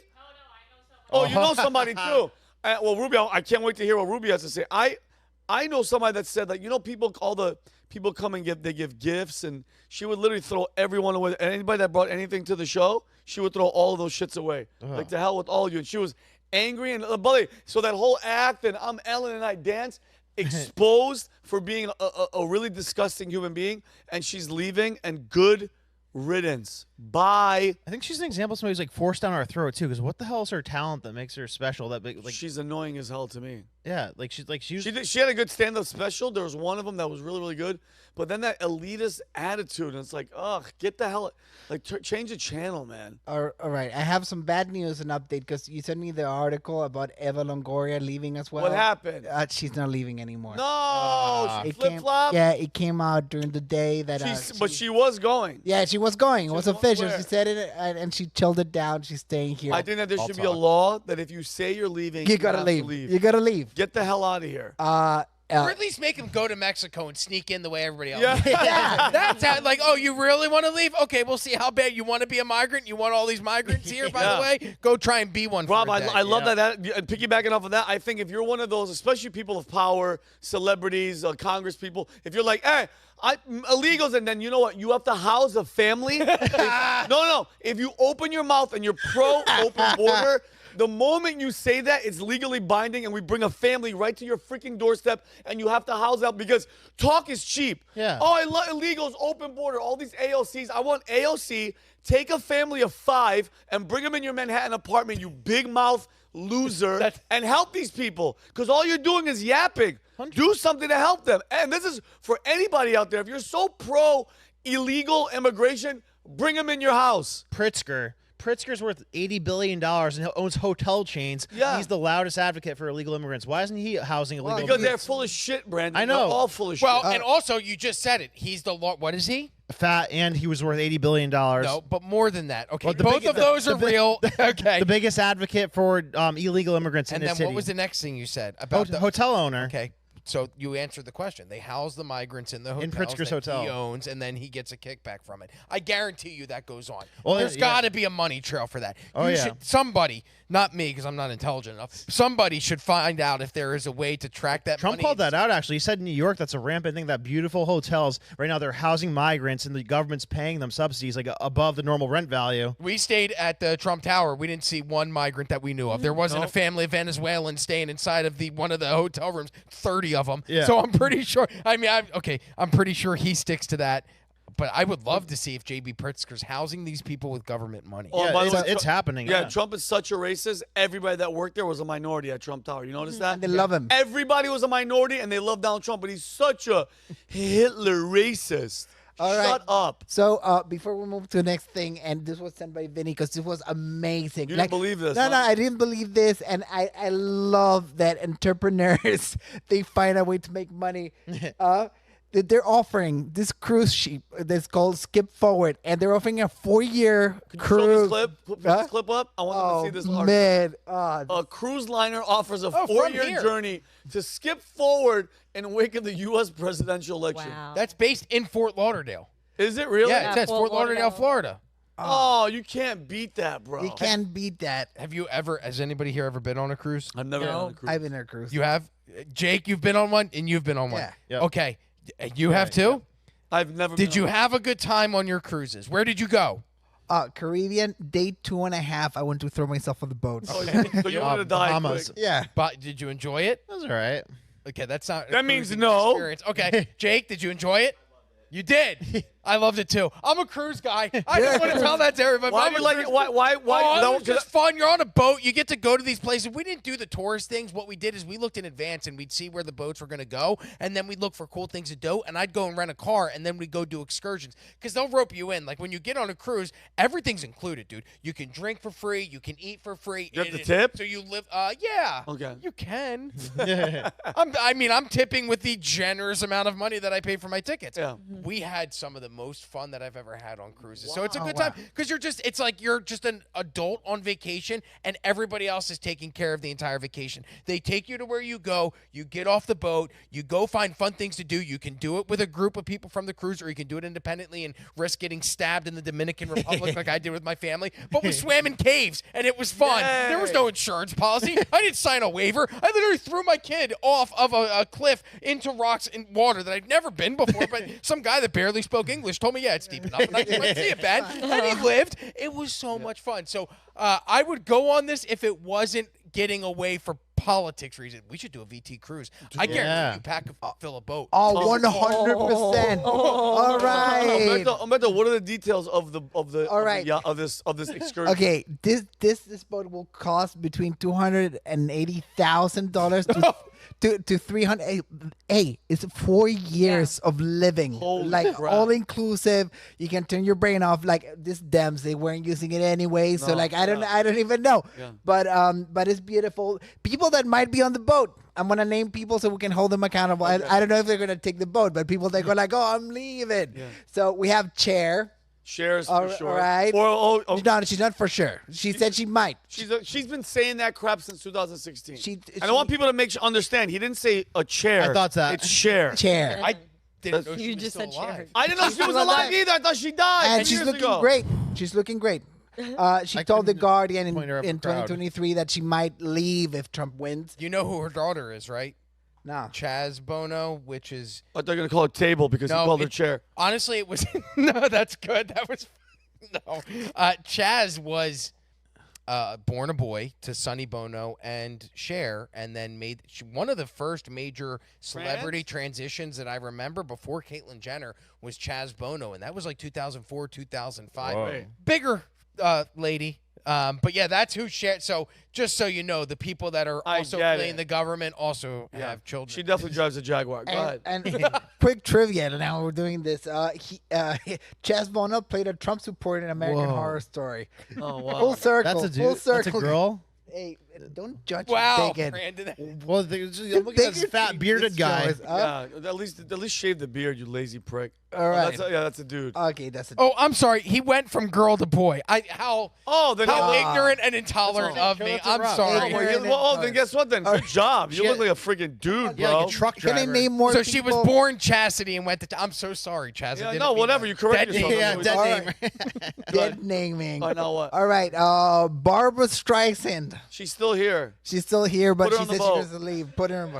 Oh, no, I know somebody. Oh, you know somebody too. Well, Ruby, I can't wait to hear what Ruby has to say. I know somebody that said that, all the people come and give gifts, and she would literally throw everyone away. And anybody that brought anything to the show, she would throw all of those shits away. Like, to hell with all of you. And she was angry. And so that whole act, and I'm Ellen and I dance, exposed for being a really disgusting human being. And she's leaving, and good riddance. Bye. I think she's an example of somebody who's like forced down our throat too. Because what the hell is her talent that makes her special? She's annoying as hell to me. Yeah, she had a good stand-up special. There was one of them that was really, really good. But then that elitist attitude, and it's like, ugh, get the hell, change the channel, man. All right, I have some bad news and update because you sent me the article about Eva Longoria leaving as well. What happened? She's not leaving anymore. No, she flip-flopped? Yeah, it came out during the day that. But she was going. Yeah, she was going. It was official. Where? She said it, and she chilled it down. She's staying here. I think that there should be a law that if you say you're leaving, you gotta leave. You gotta leave. Get the hell out of here. Or at least make him go to Mexico and sneak in the way everybody else. Yeah. That's how, you really want to leave? Okay, we'll see how bad you want to be a migrant. You want all these migrants here, by the way? Go try and be one. Rob, for a day. I love that. Piggybacking off of that, I think if you're one of those, especially people of power, celebrities, Congress people, if you're like, hey, illegals, and then you know what? You have to house a family. No. If you open your mouth and you're pro-open border, The moment you say that, it's legally binding, and we bring a family right to your freaking doorstep, and you have to house out because talk is cheap. Yeah. Oh, I love illegals, open border, all these AOCs. I want AOC, take a family of 5 and bring them in your Manhattan apartment, you big mouth loser, and help these people. Because all you're doing is yapping. Do something to help them. And this is for anybody out there. If you're so pro illegal immigration, bring them in your house. Pritzker's worth $80 billion and owns hotel chains. Yeah. He's the loudest advocate for illegal immigrants. Why isn't he housing illegal Because they're immigrants? full of shit, Brandon. I know. They're all full of Well, shit. and also you just said it. He's the law. What is he? Fat, and he was worth $80 billion. No, but more than that. Okay, Well, the both big- of those are real. Okay. The biggest advocate for illegal immigrants and in then this city. what was the next thing you said about the hotel owner? Okay. So you answered the question. They house the migrants in the hotels Pritzker's that hotel. he owns, and then he gets a kickback from it. I guarantee you that goes on. Well, There's yeah. got to be a money trail for that. Oh, You yeah. should, somebody, not me because I'm not intelligent enough, somebody should find out if there is a way to track that Trump money. called that out, actually. He said in New York that's a rampant thing, that beautiful hotels, right now they're housing migrants and the government's paying them subsidies like above the normal rent value. We stayed at the Trump Tower. We didn't see one migrant that we knew of. There wasn't a family of Venezuelans staying inside of one of the hotel rooms. 30 of them. Yeah. So I'm pretty sure. I mean, I'm pretty sure he sticks to that. But I would love to see if J.B. Pritzker's housing these people with government money. Oh, Yeah, by the way, it's happening. Yeah, Trump is such a racist. Everybody that worked there was a minority at Trump Tower. You notice that? And they love him. Everybody was a minority, and they love Donald Trump, but he's such a Hitler racist. All right. Shut up. So before we move to the next thing, and this was sent by Vinnie because this was amazing. You didn't believe this, No, huh? no, I didn't believe this, and I love that entrepreneurs they find a way to make money. That they're offering this cruise ship that's called Skip Forward, and they're offering a 4-year Show cruise. this clip. Put this clip up. I want them to see this article. Man, A cruise liner offers a from 4-year here. journey to skip forward in the wake of the U.S. presidential election. Wow. That's based in Fort Lauderdale. Is it really? Yeah, it says Fort Fort Lauderdale, Lauderdale. Florida. Oh, you can't beat that, bro. you can't beat that. Has anybody here ever been on a cruise? I've never been on a cruise. I've been on a cruise. You have? Jake, you've been on one, and you've been on one. Yeah. Yep. Okay. You have too? I've never Did been you on have a good time on your cruises? Where did you go? Caribbean, day 2.5. I went to throw myself on the boat. Oh, so you wanted to die Bahamas. quick. Yeah. But did you enjoy it? That was all right. Okay, that's not. a That means cruising no. Experience. Okay, Jake, did you enjoy it? You did. I loved it too. I'm a cruise guy. I don't want to tell that to everybody. Why but do I'm you a like it? cruise- Why? Oh, No, it was just fun. You're on a boat. You get to go to these places. We didn't do the tourist things. What we did is we looked in advance and we'd see where the boats were going to go, and then we'd look for cool things to do. And I'd go and rent a car, and then we'd go do excursions because they'll rope you in. Like when you get on a cruise, everything's included, dude. You can drink for free. You can eat for free. You have to tip? So you live. Yeah. Okay. You can. I'm tipping with the generous amount of money that I pay for my tickets. Yeah. We had some of the most fun that I've ever had on cruises. So it's a good time because it's like you're just an adult on vacation and everybody else is taking care of the entire vacation. They take you to where you go, you get off the boat, you go find fun things to do. You can do it with a group of people from the cruise, or you can do it independently and risk getting stabbed in the Dominican Republic like I did with my family. But we swam in caves and it was fun. Yay. There was no insurance policy. I didn't sign a waiver. I literally threw my kid off of a cliff into rocks and water that I'd never been before, but some guy that barely spoke English told me, yeah, it's deep enough. And I couldn't see it, Ben. And he lived. It was so much fun. So I would go on this if it wasn't getting away for politics reasons. We should do a VT cruise. I guarantee you fill a boat. Oh, 100%. All right. Humberto, what are the details of the All right. of this excursion? Okay, this boat will cost between $280,000 to $300. Hey, it's 4 years of living, Holy like crap. all inclusive. You can turn your brain off. Like this Dems, they weren't using it anyway, so No, like I don't even know. Yeah. But it's beautiful. People that might be on the boat. I'm gonna name people so we can hold them accountable. I don't know if they're gonna take the boat, but people that go like, oh, I'm leaving. Yeah. So we have Chair. Shares All for sure. right. Or, No, she's not for sure. She said she might. she's been saying that crap since 2016. And I she- want people to understand. He didn't say a chair. I thought that. It's share. Chair. I didn't know she You was just still said alive. Sharon. I didn't know she was alive either. I thought she died. And 10 she's years looking ago. great. She's looking great. She told The couldn't Guardian in point her up in 2023 that she might leave if Trump wins. You know who her daughter is, right? No. Chaz Bono, which is I thought they were going to call it table because he called her chair. Honestly, it was no. That's good. That was no. Chaz was born a boy to Sonny Bono and Cher, and then made one of the first major celebrity transitions that I remember before Caitlyn Jenner was Chaz Bono, and that was like 2004, 2005. Whoa. Bigger lady. But yeah, that's who Cher. So just so you know, the people that are also playing the government also have children. She definitely drives a Jaguar. Go ahead. And quick trivia. Now we're doing this. Chaz Bono played a Trump supporter in American Horror Story. Oh wow. Full circle. That's a dude. Full circle. That's a girl. Hey, don't judge. Wow, Bigot. Brandon. Well, I'm looking at this fat bearded guy. Yeah, at least shave the beard, you lazy prick. All right. That's a dude. Okay, that's a. Oh, I'm sorry. He went from girl to boy. How Then ignorant and intolerant of me. I'm sorry. Then guess what? Then good job. You look like a freaking dude, Yeah, bro. like a truck driver. Can I name more? So people? she was born Chastity and went to. I'm so sorry, Chastity. Yeah, Didn't no, mean whatever. that. You correct Dead yourself. name. Yeah, All dead name. right. Dead naming. I know what. All right. Barbara Streisand. She's still here. She's still here, but Put her she on the said she boat. was to leave. Put her in.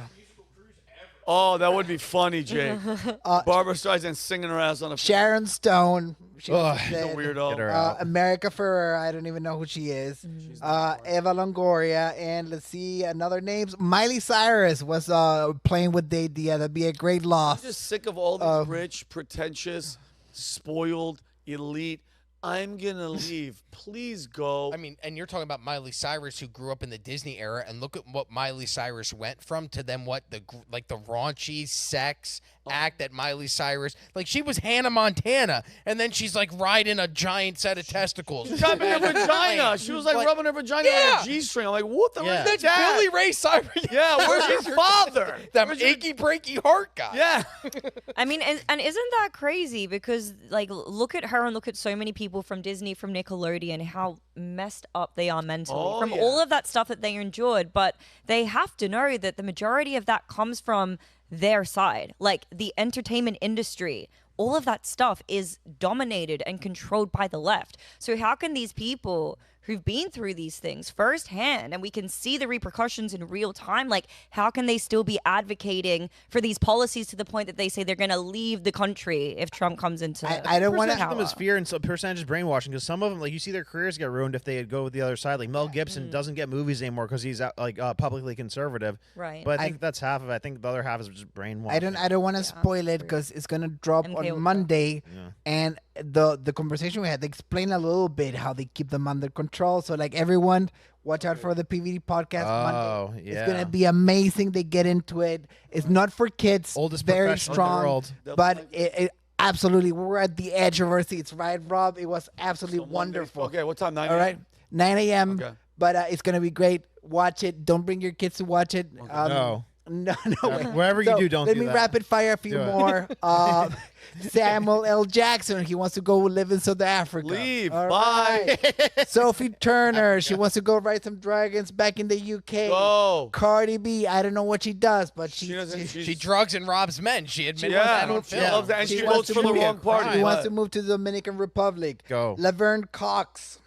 Oh, that would be funny, Jake. Barbara Streisand singing her ass on a Sharon Stone. She was She's a dead. weirdo. Get her out. America Ferrera. I don't even know who she is. Eva Longoria. And let's see another names. Miley Cyrus was playing with Day-Dia. That'd be a great I'm loss. just sick of all these rich, pretentious, spoiled, elite. I'm gonna leave. Please go. I mean, and you're talking about Miley Cyrus, who grew up in the Disney era, and look at what Miley Cyrus went from to then what the raunchy sex act that Miley Cyrus, like she was Hannah Montana, and then she's like riding a giant set of testicles. She's rubbing her vagina. She was like rubbing her vagina on a G-string. I'm like, what the Yeah. fuck is That's that? Billy Ray Cyrus. Yeah, where's your father? That Where's your- achy breaky heart guy. Yeah. I mean, and isn't that crazy? Because like, look at her and look at so many people from Disney, from Nickelodeon, how messed up they are mentally from all of that stuff that they endured. But they have to know that the majority of that comes from their side. Like the entertainment industry, all of that stuff is dominated and controlled by the left. So how can these people who've been through these things firsthand and we can see the repercussions in real time, like how can they still be advocating for these policies to the point that they say they're going to leave the country if Trump comes into I don't want Percentage of to. them is fear and some percentage is brainwashing because some of them, like you see their careers get ruined if they go with the other side. Like Mel Gibson doesn't get movies anymore because he's publicly conservative. Right. But I think that's half of it. I think the other half is just brainwashing. I don't want to spoil it because it's gonna drop MK Ultra. on Monday, and the conversation we had, they explain a little bit how they keep them under control. So like everyone, watch out for the PVD podcast Monday. yeah. It's gonna be amazing. They get into it. It's not for kids. Oldest very professional in the strong, world. but it absolutely we're at the edge of our seats, right, Rob? It was absolutely wonderful. Okay, what time? 9 All right, 9 a.m. Okay. But it's gonna be great. Watch it. Don't bring your kids to watch it. No. No way. Wherever you do, don't let do me that. rapid fire a few Do it. more. Samuel L. Jackson, he wants to go live in South Africa. Leave. All Bye. right. Sophie Turner, she wants to go ride some dragons back in the UK. Go. Cardi B, I don't know what she does, but She doesn't. She drugs and robs men. She admitted Yeah, that on she film. loves that, and she wants votes to for the move- wrong party. She wants What? to move to the Dominican Republic. Go. Laverne Cox.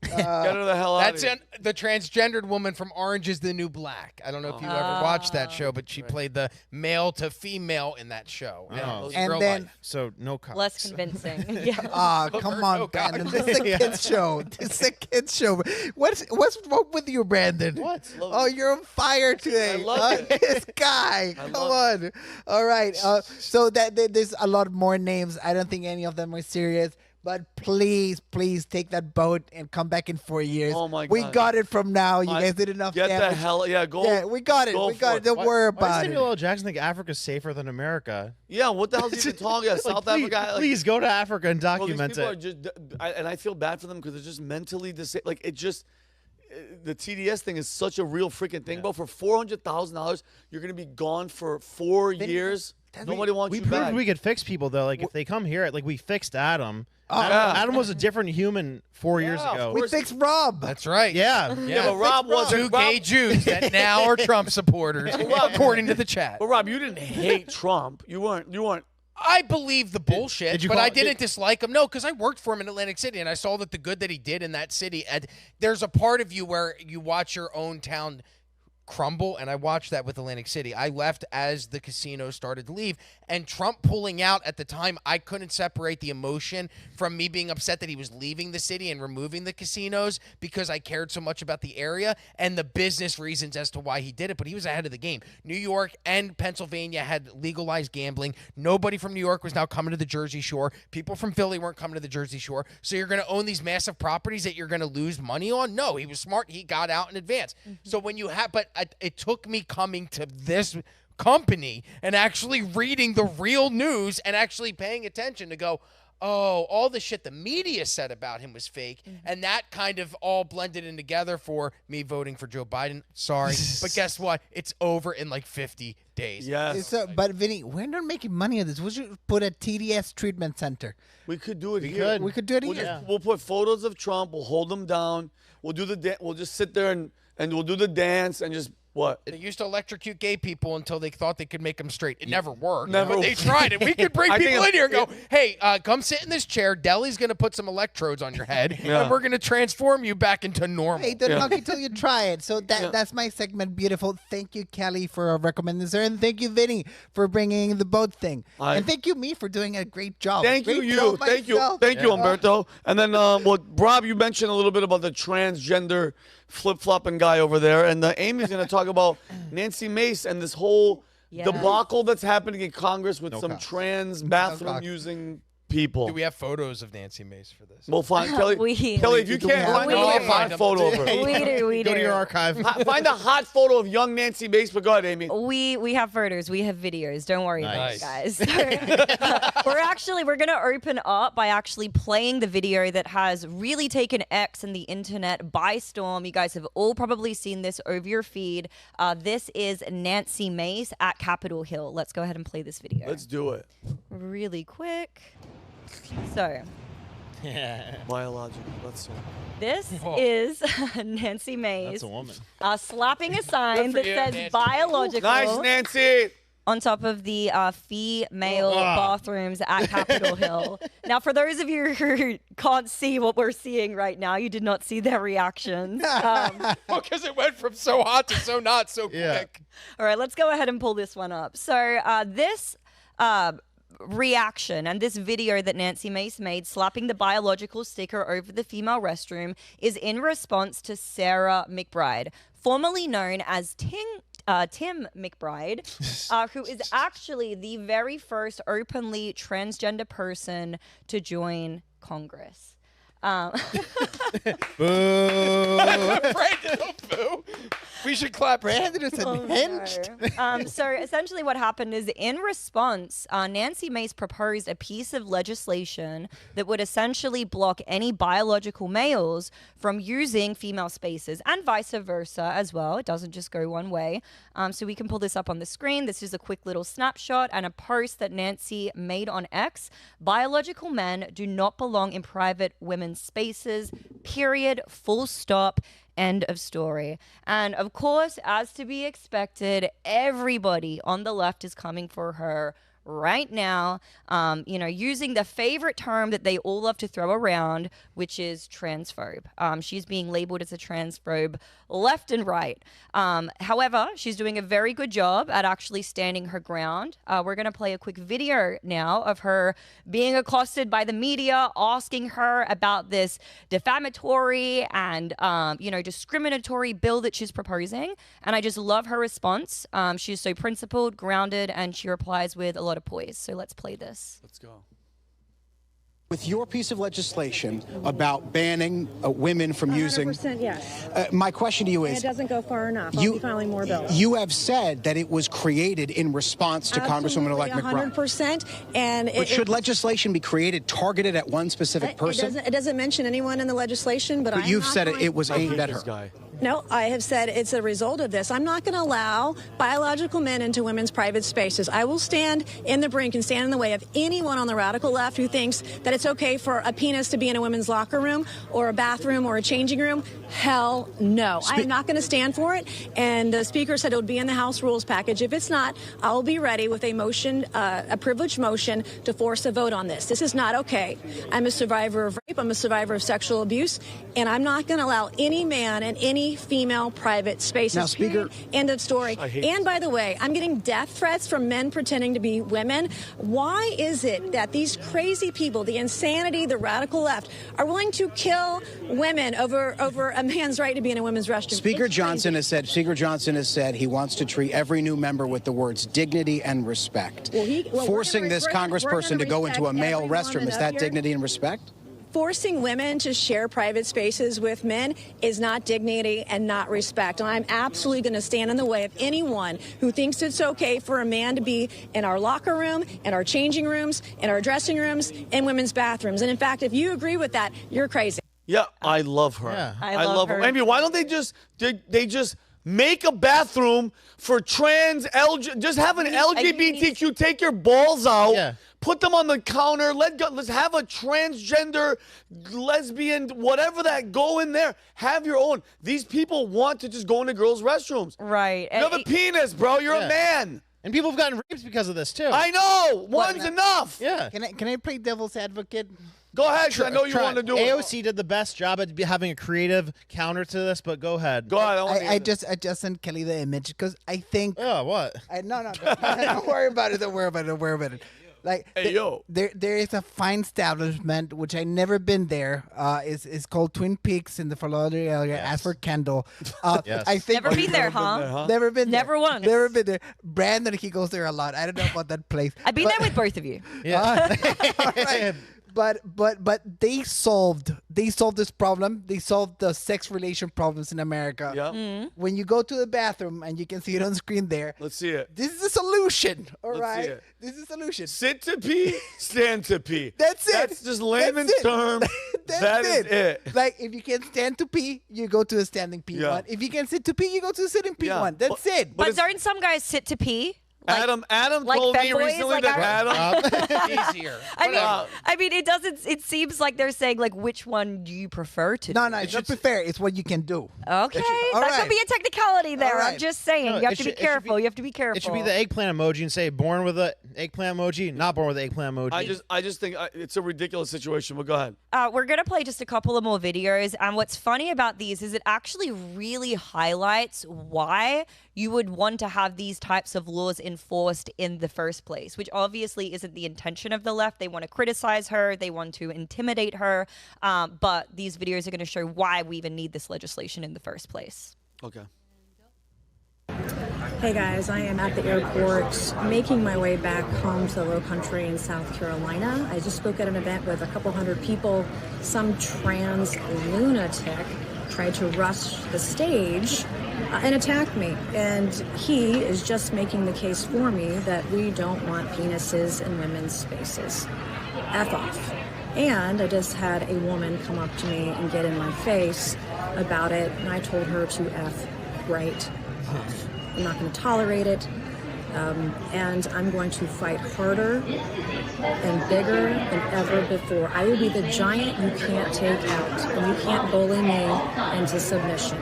Get her the hell out That's of here. the transgendered woman from Orange is the New Black. I don't know if you ever watched that show, but she played the male to female in that show. Yeah, it was And real then- life. So no cops. less convincing. Yeah. Come on, no, God. Brandon. This is a kid's show. This is a kid's show. What's wrong with you, Brandon? What? Oh, you're on fire today. I love it. This guy. Come on. All right. So there's a lot more names. I don't think any of them are serious. But please take that boat and come back in 4 years. Oh, my We God. got it from now. You guys did enough Get the damage. hell. Yeah, go. Yeah, we got it. go We for got it. it. Don't worry Why about does it. Samuel L. Jackson think Africa's safer than America? Yeah, what the hell's he even talking about? Like, South please, Africa. Like, please go to Africa and well, these document people are it. just, and I feel bad for them because they're just mentally disabled. Like it just, the TDS thing is such a real freaking thing. But for $400,000, you're gonna be gone for 4 years. Nobody wants We you proved back. we could fix people though. Like if they come here, like we fixed Adam. Yeah. Adam was a different human 4 years Yeah, of ago. course. We fixed Rob. That's right. Yeah. Yeah, but Rob wasn't. Two gay Jews that now are Trump supporters, according to the chat. But Rob, you didn't hate Trump. You weren't. I believe the bullshit, did you but call- I didn't dislike him. No, because I worked for him in Atlantic City, and I saw that the good that he did in that city. And there's a part of you where you watch your own town crumble, and I watched that with Atlantic City. I left as the casino started to leave, and Trump pulling out at the time, I couldn't separate the emotion from me being upset that he was leaving the city and removing the casinos because I cared so much about the area and the business reasons as to why he did it, but he was ahead of the game. New York and Pennsylvania had legalized gambling. Nobody from New York was now coming to the Jersey Shore. People from Philly weren't coming to the Jersey Shore. So you're going to own these massive properties that you're going to lose money on? No, he was smart. He got out in advance. So when you have, but it took me coming to this company and actually reading the real news and actually paying attention to go, oh, all the shit the media said about him was fake. And that kind of all blended in together for me voting for Joe Biden. Sorry. But guess what? It's over in like 50 days. Yes. But Vinny, we're not making money on this. We should put a TDS treatment center. We could do it here. We could do it We'll, here. we'll put photos of Trump. We'll hold him down. We'll do we'll just sit there and we'll do the dance and just what? They used to electrocute gay people until they thought they could make them straight. It never worked. Never But they tried it. We could bring I think people in here and go, hey, come sit in this chair. Deli's going to put some electrodes on your head, and we're going to transform you back into normal. Hey, don't knock it till you try it. So that's my segment. Beautiful. Thank you, Kelly, for recommending this. And thank you, Vinny, for bringing the boat thing. And thank you, me, for doing a great job. Thank Great you. job Thank you, myself. Humberto. And then, Rob, you mentioned a little bit about the transgender flip-flopping guy over there. And Amy's going to talk about Nancy Mace and this whole debacle that's happening in Congress with some trans bathroom-using people. Do we have photos of Nancy Mace for this? We'll find Kelly. Kelly, if you can't find a hot photo of her. We do. Go to your archive. Find a hot photo of young Nancy Mace. But go ahead, Amy. We have photos. We have videos. Don't worry about it, Nice. guys. We're going to open up by actually playing the video that has really taken X and the internet by storm. You guys have all probably seen this over your feed. This is Nancy Mace at Capitol Hill. Let's go ahead and play this video. Let's do it. Really quick. So, Biological. Let's see. this is Nancy Mace That's a woman. slapping a sign that you, says Nancy. biological Nice, Nancy. on top of the female bathrooms at Capitol Hill. Now, for those of you who can't see what we're seeing right now, you did not see their reactions. Because it went from so hot to so not so quick. All right, let's go ahead and pull this one up. So this reaction and this video that Nancy Mace made slapping the biological sticker over the female restroom is in response to Sarah McBride, formerly known as Tim McBride, who is actually the very first openly transgender person to join Congress. Boo. Brandon, boo. We should clap. Brandon is unhinged. So essentially what happened is in response, Nancy Mace proposed a piece of legislation that would essentially block any biological males from using female spaces and vice versa as well. It doesn't just go one way. So we can pull this up on the screen. This is a quick little snapshot and a post that Nancy made on X. Biological men do not belong in private women's spaces, period, full stop. End of story. And of course, as to be expected, everybody on the left is coming for her right now, using the favorite term that they all love to throw around, which is transphobe. She's being labeled as a transphobe left and right. However, she's doing a very good job at actually standing her ground. We're going to play a quick video now of her being accosted by the media, asking her about this defamatory and, discriminatory bill that she's proposing. And I just love her response. She's so principled, grounded, and she replies with a lot of poise. So let's play this. Let's go. With your piece of legislation about banning women from using... 100% yes. my question to you is... And it doesn't go far enough. I'll be filing more bills. You have said that it was created in response to Congresswoman-elect McBride. 100%. And But should legislation be created targeted at one specific person? It doesn't mention anyone in the legislation, but you've said it was aimed at her. Guy. No, I have said it's a result of this. I'm not going to allow biological men into women's private spaces. I will stand in the brink and stand in the way of anyone on the radical left who thinks that it's okay for a penis to be in a women's locker room or a bathroom or a changing room. Hell no. I am not going to stand for it. And the Speaker said it would be in the House rules package. If it's not, I'll be ready with a motion, a privileged motion to force a vote on this. This is not okay. I'm a survivor of rape. I'm a survivor of sexual abuse. And I'm not going to allow any man in any any female private spaces. Now, Speaker- Period. End of story. And by the way, I'm getting death threats from men pretending to be women. Why is it that these crazy people, the insanity, the radical left, are willing to kill women over a man's right to be in a women's restroom? Speaker Johnson has said he wants to treat every new member with the words dignity and respect. Forcing this congressperson to go into a male restroom, is that dignity and respect? Forcing women to share private spaces with men is not dignity and not respect. And I'm absolutely going to stand in the way of anyone who thinks it's okay for a man to be in our locker room, in our changing rooms, in our dressing rooms, in women's bathrooms. And in fact, if you agree with that, you're crazy. Yeah, I love her. Yeah. I love her. I mean, why don't they just make a bathroom for just have an LGBTQ take your balls out. Yeah. Put them on the counter. Let's have a transgender, lesbian, whatever that go in there. Have your own. These people want to just go into girls' restrooms. Right. You have a penis, bro. You're a man. And people have gotten raped because of this too. I know. One's enough. Yeah. Can I play devil's advocate? Go ahead, 'cause I know you want to do it. AOC did the best job at having a creative counter to this, but go ahead. Go ahead. I just sent Kelly the image because I think. Oh, what? No, don't worry about it. Don't worry about it. Like, Hey, yo. there is a fine establishment which I never been there. It's called Twin Peaks in the Philadelphia area. As for Kendall, Yes. I think Never been there, huh? Never been there. Never once. Never been there. Brandon, he goes there a lot. I don't know about that place. I've been there with both of you. Yeah. Right. But they solved this problem. They solved the sex relation problems in America. Yeah. When you go to the bathroom and you can see it on screen there. Let's see it. This is a solution. All Let's right. see it. This is a solution. Sit to pee, stand to pee. That's it. That's just layman's That's it. term. That's That is it. Like, if you can stand to pee, you go to a standing pee Yeah. one. If you can sit to pee, you go to a sitting pee Yeah. one. That's it. But don't some guys sit to pee? Like- Adam like told me femboys, recently like that Adam. Easier. I mean, it doesn't. It seems like they're saying like, which one do you prefer to? No, do? it's not fair. It's what you can do. Okay, All that right. could be a technicality there. All right. I'm just saying, No, you have it to should- be it should careful. be- You have to be careful. It should be the eggplant emoji and say born with the eggplant emoji, not born with the eggplant emoji. I just think it's a ridiculous situation. But go ahead. We're going to play just a couple of more videos. And what's funny about these is it actually really highlights why you would want to have these types of laws enforced in the first place, which obviously isn't the intention of the left. They want to criticize her. They want to intimidate her. But these videos are going to show why we even need this legislation in the first place. Okay. Hey guys, I am at the airport making my way back home to the Low Country in South Carolina. I just spoke at an event with a couple hundred people. Some trans lunatic tried to rush the stage and attack me. And he is just making the case for me that we don't want penises in women's spaces. F off. And I just had a woman come up to me and get in my face about it, and I told her to F right off. I'm not going to tolerate it, and I'm going to fight harder and bigger than ever before. I will be the giant you can't take out, and you can't bully me into submission.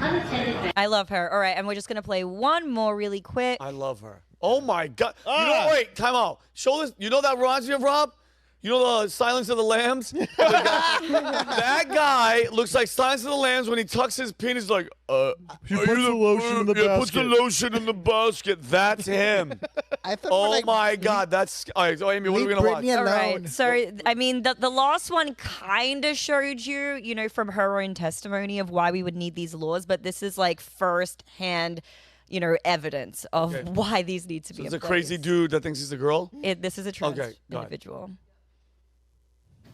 I love her. All right, and we're just going to play one more really quick. I love her. Oh my God. You know, wait, time out. Show this. You know that reminds me of Rob? You know the Silence of the Lambs? That guy looks like Silence of the Lambs when he tucks his penis like, He puts the lotion in the yeah, puts the basket. lotion in the basket. That's him. I thought Oh my God, that's all right. So Amy, what are we gonna watch? Britney All right. alone. So, I mean, the last one kind of showed you, from her own testimony of why we would need these laws, but this is like first-hand, evidence of why these need to be It's in a crazy place. dude that thinks he's a girl. This is a trans Okay, go ahead. individual.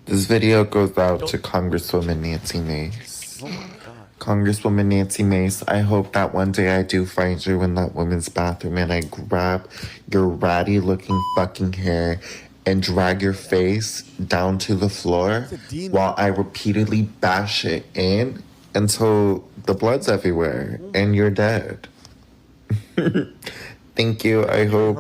This video goes out to Congresswoman Nancy Mace. Oh my God. Congresswoman Nancy Mace, I hope that one day I do find you in that women's bathroom and I grab your ratty looking fucking hair and drag your face down to the floor while I repeatedly bash it in until the blood's everywhere and you're dead. Thank you. I hope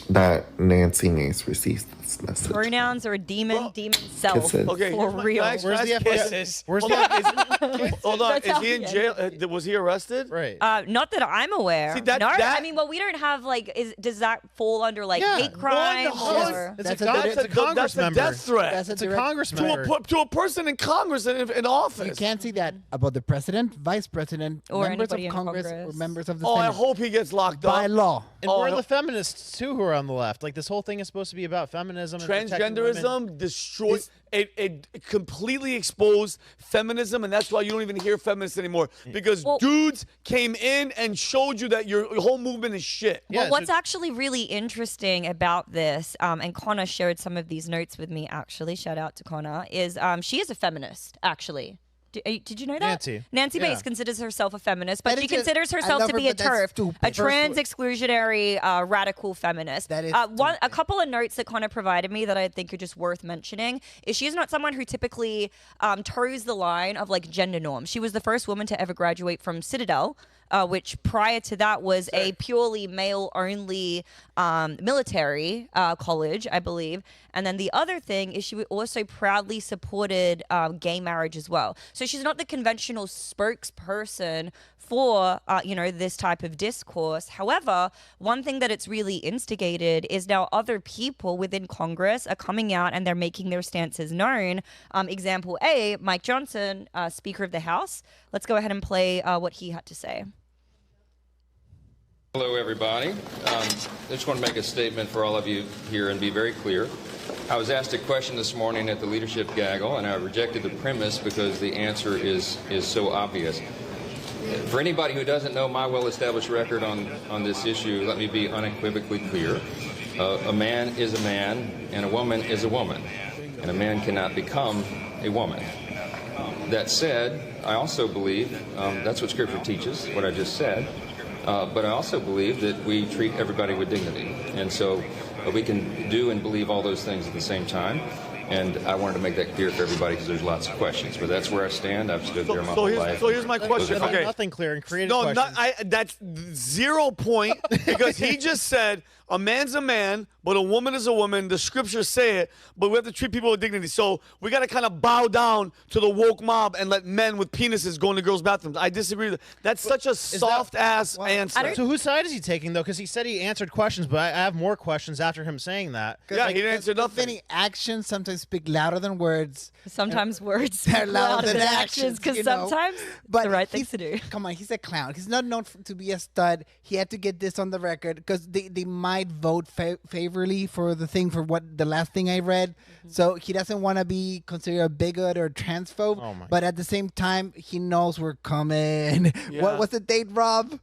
that Nancy Mace receives this. this message. Pronouns or a demon self. Kisses. Okay, for real. Where's the kisses. Where's Hold the on, hold on. That's Is how he in he jail? Was he arrested? right? Not that I'm aware. See, that- no, that- I mean, well, we don't have like. Does that fall under like hate crime? 100 Or? It's That's a, a- con- that's it's a Congress that's a member. death threat That's a It's a direct- Congress to member. to a person in Congress in office. You can't see that about the president, vice president, Or members of anybody in Congress, Congress. or members of the Oh, I Senate. hope he gets locked By up. law. And Oh, we're no. the feminists too who are on the left. Like this whole thing is supposed to be about feminism and protecting women. Transgenderism destroyed. It completely exposed feminism, and that's why you don't even hear feminists anymore. Because dudes came in and showed you that your whole movement is shit. Well, what's actually really interesting about this, and Connor shared some of these notes with me, actually, shout out to Connor, is she is a feminist, actually. Did you know that? Nancy Yeah. Bates considers herself a feminist, but That she is just- considers I herself love to her, be a but that's TERF, stupid. a First of trans all- exclusionary radical feminist. That is A couple of notes that Connor provided me that I think are just worth mentioning is she is not someone who typically toes the line of like gender norms. She was the first woman to ever graduate from Citadel, which prior to that was a purely male-only military college, I believe. And then the other thing is she also proudly supported gay marriage as well. So she's not the conventional spokesperson for this type of discourse. However, one thing that it's really instigated is now other people within Congress are coming out and they're making their stances known. Example A, Mike Johnson, Speaker of the House. Let's go ahead and play what he had to say. Hello, everybody. I just want to make a statement for all of you here and be very clear. I was asked a question this morning at the leadership gaggle, and I rejected the premise because the answer is so obvious. For anybody who doesn't know my well-established record on this issue, let me be unequivocally clear. A man is a man, and a woman is a woman, and a man cannot become a woman. That said, I also believe, that's what Scripture teaches, what I just said, but I also believe that we treat everybody with dignity. And so we can do and believe all those things at the same time. And I wanted to make that clear for everybody because there's lots of questions. But that's where I stand. I've stood there my whole life. So here's my question. Nothing, Okay. nothing clear and creative No, questions. that's 0 point because he just said a man's a man, but a woman is a woman. The scriptures say it, but we have to treat people with dignity. So we got to kind of bow down to the woke mob and let men with penises go into girls' bathrooms. I disagree with that. That's such a soft-ass answer. So whose side is he taking, though? Because he said he answered questions, but I have more questions after him saying that. Yeah, he didn't answer nothing. Vinnie, actions sometimes speak louder than words. Sometimes words They're speak louder than actions actions, because you know. sometimes But the right thing he's- to do. Come on, he's a clown. He's not known to be a stud. He had to get this on the record because they might vote favorably for the thing for what the last thing I read. Mm-hmm. So he doesn't want to be considered a bigot or transphobe. Oh my but at the same time, he knows we're coming. Yeah. What's the date, Rob?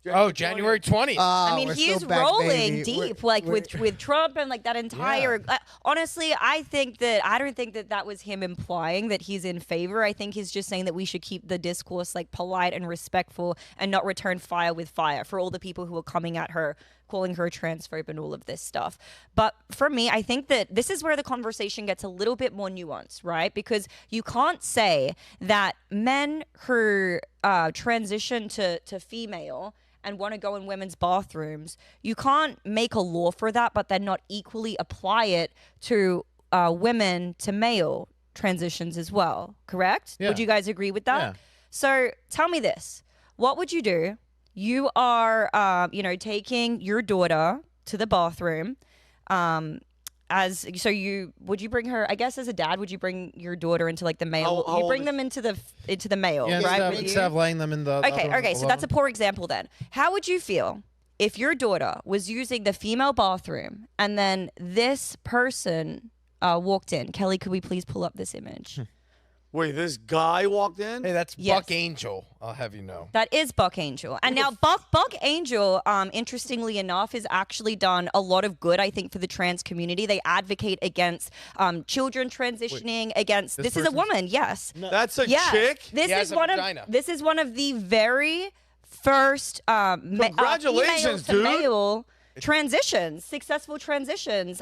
Oh, January 20th. I mean, we're he's so back, rolling baby. deep, We're- with Trump and like that entire. Honestly, I don't think that was him implying that he's in favor. I think he's just saying that we should keep the discourse like polite and respectful and not return fire with fire for all the people who are coming at her, calling her a transphobe and all of this stuff. But for me, I think that this is where the conversation gets a little bit more nuanced, right? Because you can't say that men who transition to female and want to go in women's bathrooms, you can't make a law for that, but then not equally apply it to women to male transitions as well, correct? Yeah. Would you guys agree with that? Yeah. So tell me this. What would you do? You are, taking your daughter to the bathroom. Would you bring her? I guess as a dad, would you bring your daughter into like the male? How You bring old them into the male, Yeah, right? instead of laying them in the. Okay. So that's a poor example then. How would you feel if your daughter was using the female bathroom and then this person walked in? Kelly, could we please pull up this image? Wait, this guy walked in? Hey, that's Yes. Buck Angel, I'll have you know. That is Buck Angel. And now Buck Angel, interestingly enough, has actually done a lot of good, I think, for the trans community. They advocate against children transitioning, against this is a woman, yes. That's a Yes. chick? This He has is a one vagina. of the very first Congratulations, female to dude. male transitions, successful transitions.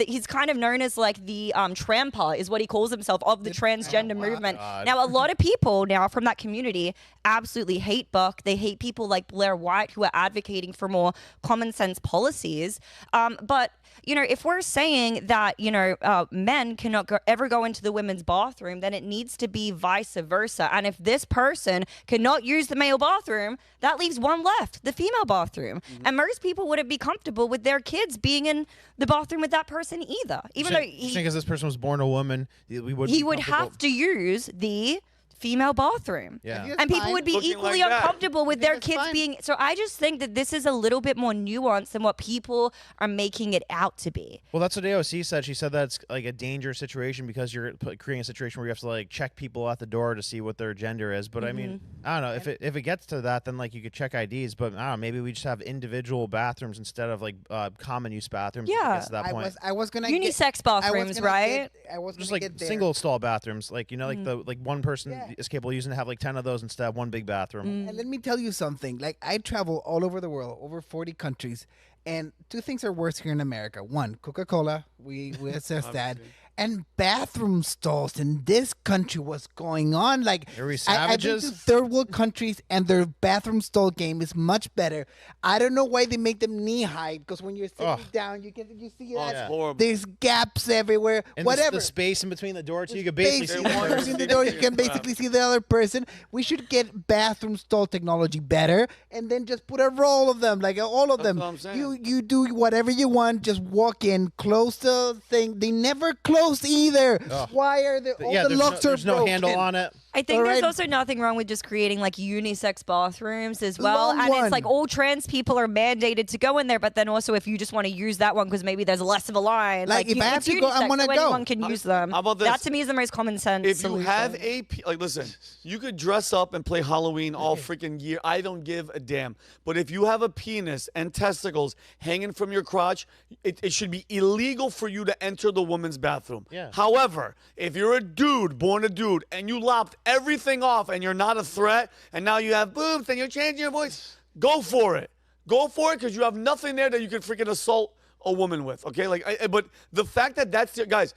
He's kind of known as like the tramper, is what he calls himself, of the transgender movement. Now, a lot of people now from that community absolutely hate Buck. They hate people like Blair White who are advocating for more common sense policies. But you know, if we're saying that, you know, men cannot ever go into the women's bathroom, then it needs to be vice versa. And if this person cannot use the male bathroom, that leaves one left, the female bathroom. And most people wouldn't be comfortable with their kids being in the bathroom with that person either. Even though because this person was born a woman, he would have to use the female bathroom. Yeah. And people would be equally uncomfortable with their kids being. So I just think that this is a little bit more nuanced than what people are making it out to be. Well, that's what AOC said. She said that's like a dangerous situation because you're creating a situation where you have to like check people at the door to see what their gender is. But I mean, I don't know, if it gets to that, then like you could check IDs. But I don't know, maybe we just have individual bathrooms instead of like common use bathrooms. Yeah, to that point. I was gonna unisex bathrooms, right? I was just gonna like get there. single stall bathrooms, like like the one person is capable of using to have like 10 of those instead of one big bathroom. And let me tell you something. Like, I travel all over the world, over 40 countries, and two things are worse here in America. One, Coca-Cola. We assess that. And bathroom stalls in this country. What's going on? Like, Are we I've been savages? to third world countries, and their bathroom stall game is much better. I don't know why they make them knee high, because when you're sitting down, you see that. It's horrible. There's gaps everywhere. And whatever. the space in between the door, so you could basically see the person. between the door, you can basically see the other person. We should get bathroom stall technology better, and then just put a roll of them, like all of them. what I'm saying. You do whatever you want. Just walk in, close the thing. They never close either. Why are the all the locks there's are no handle broken? on it. I think All there's right. also nothing wrong with just creating like unisex bathrooms as well. Long And one. it's like all trans people are mandated to go in there, but then also if you just want to use that one because maybe there's less of a line. Like, if I have it's to go, I unisex, wanna so go. anyone can use them. How about this? That to me is the most common sense If solution. you have like, listen, you could dress up and play Halloween all freaking year. I don't give a damn. But if you have a penis and testicles hanging from your crotch, it should be illegal for you to enter the women's bathroom. Yeah. However, if you're a dude, born a dude, and you lopped everything off and you're not a threat, and now you have boobs and you're changing your voice, go for it. Go for it, because you have nothing there that you can freaking assault a woman with. Okay, but the fact that guys.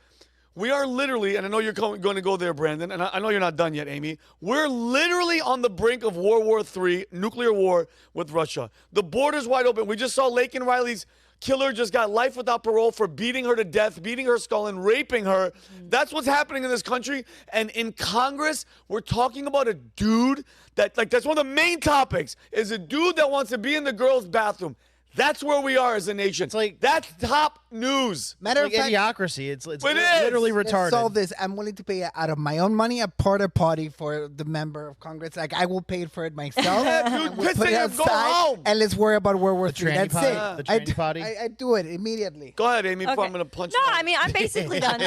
We are literally, and I know you're going to go there, Brandon, and I know you're not done yet, Amy. We're literally on the brink of World War III, nuclear war with Russia. The border's wide open. We just saw Laken Riley's killer just got life without parole for beating her to death, beating her skull, and raping her. That's what's happening in this country. And in Congress, we're talking about a dude that's one of the main topics, is a dude that wants to be in the girls' bathroom. That's where we are as a nation. It's like that's top news. Matter It's of like fact, idiocracy. It's It is. literally let's retarded. solve this. I'm willing to pay out of my own money a porta potty for the member of Congress. Like, I will pay for it myself. Yeah, dude, and we'll piss put in it and go outside, home. and let's worry about World War III. tranny That's potty? it. The tranny potty? I do it immediately. Go ahead, Amy, before I'm Okay. going to punch No, you. I mean, I'm basically done.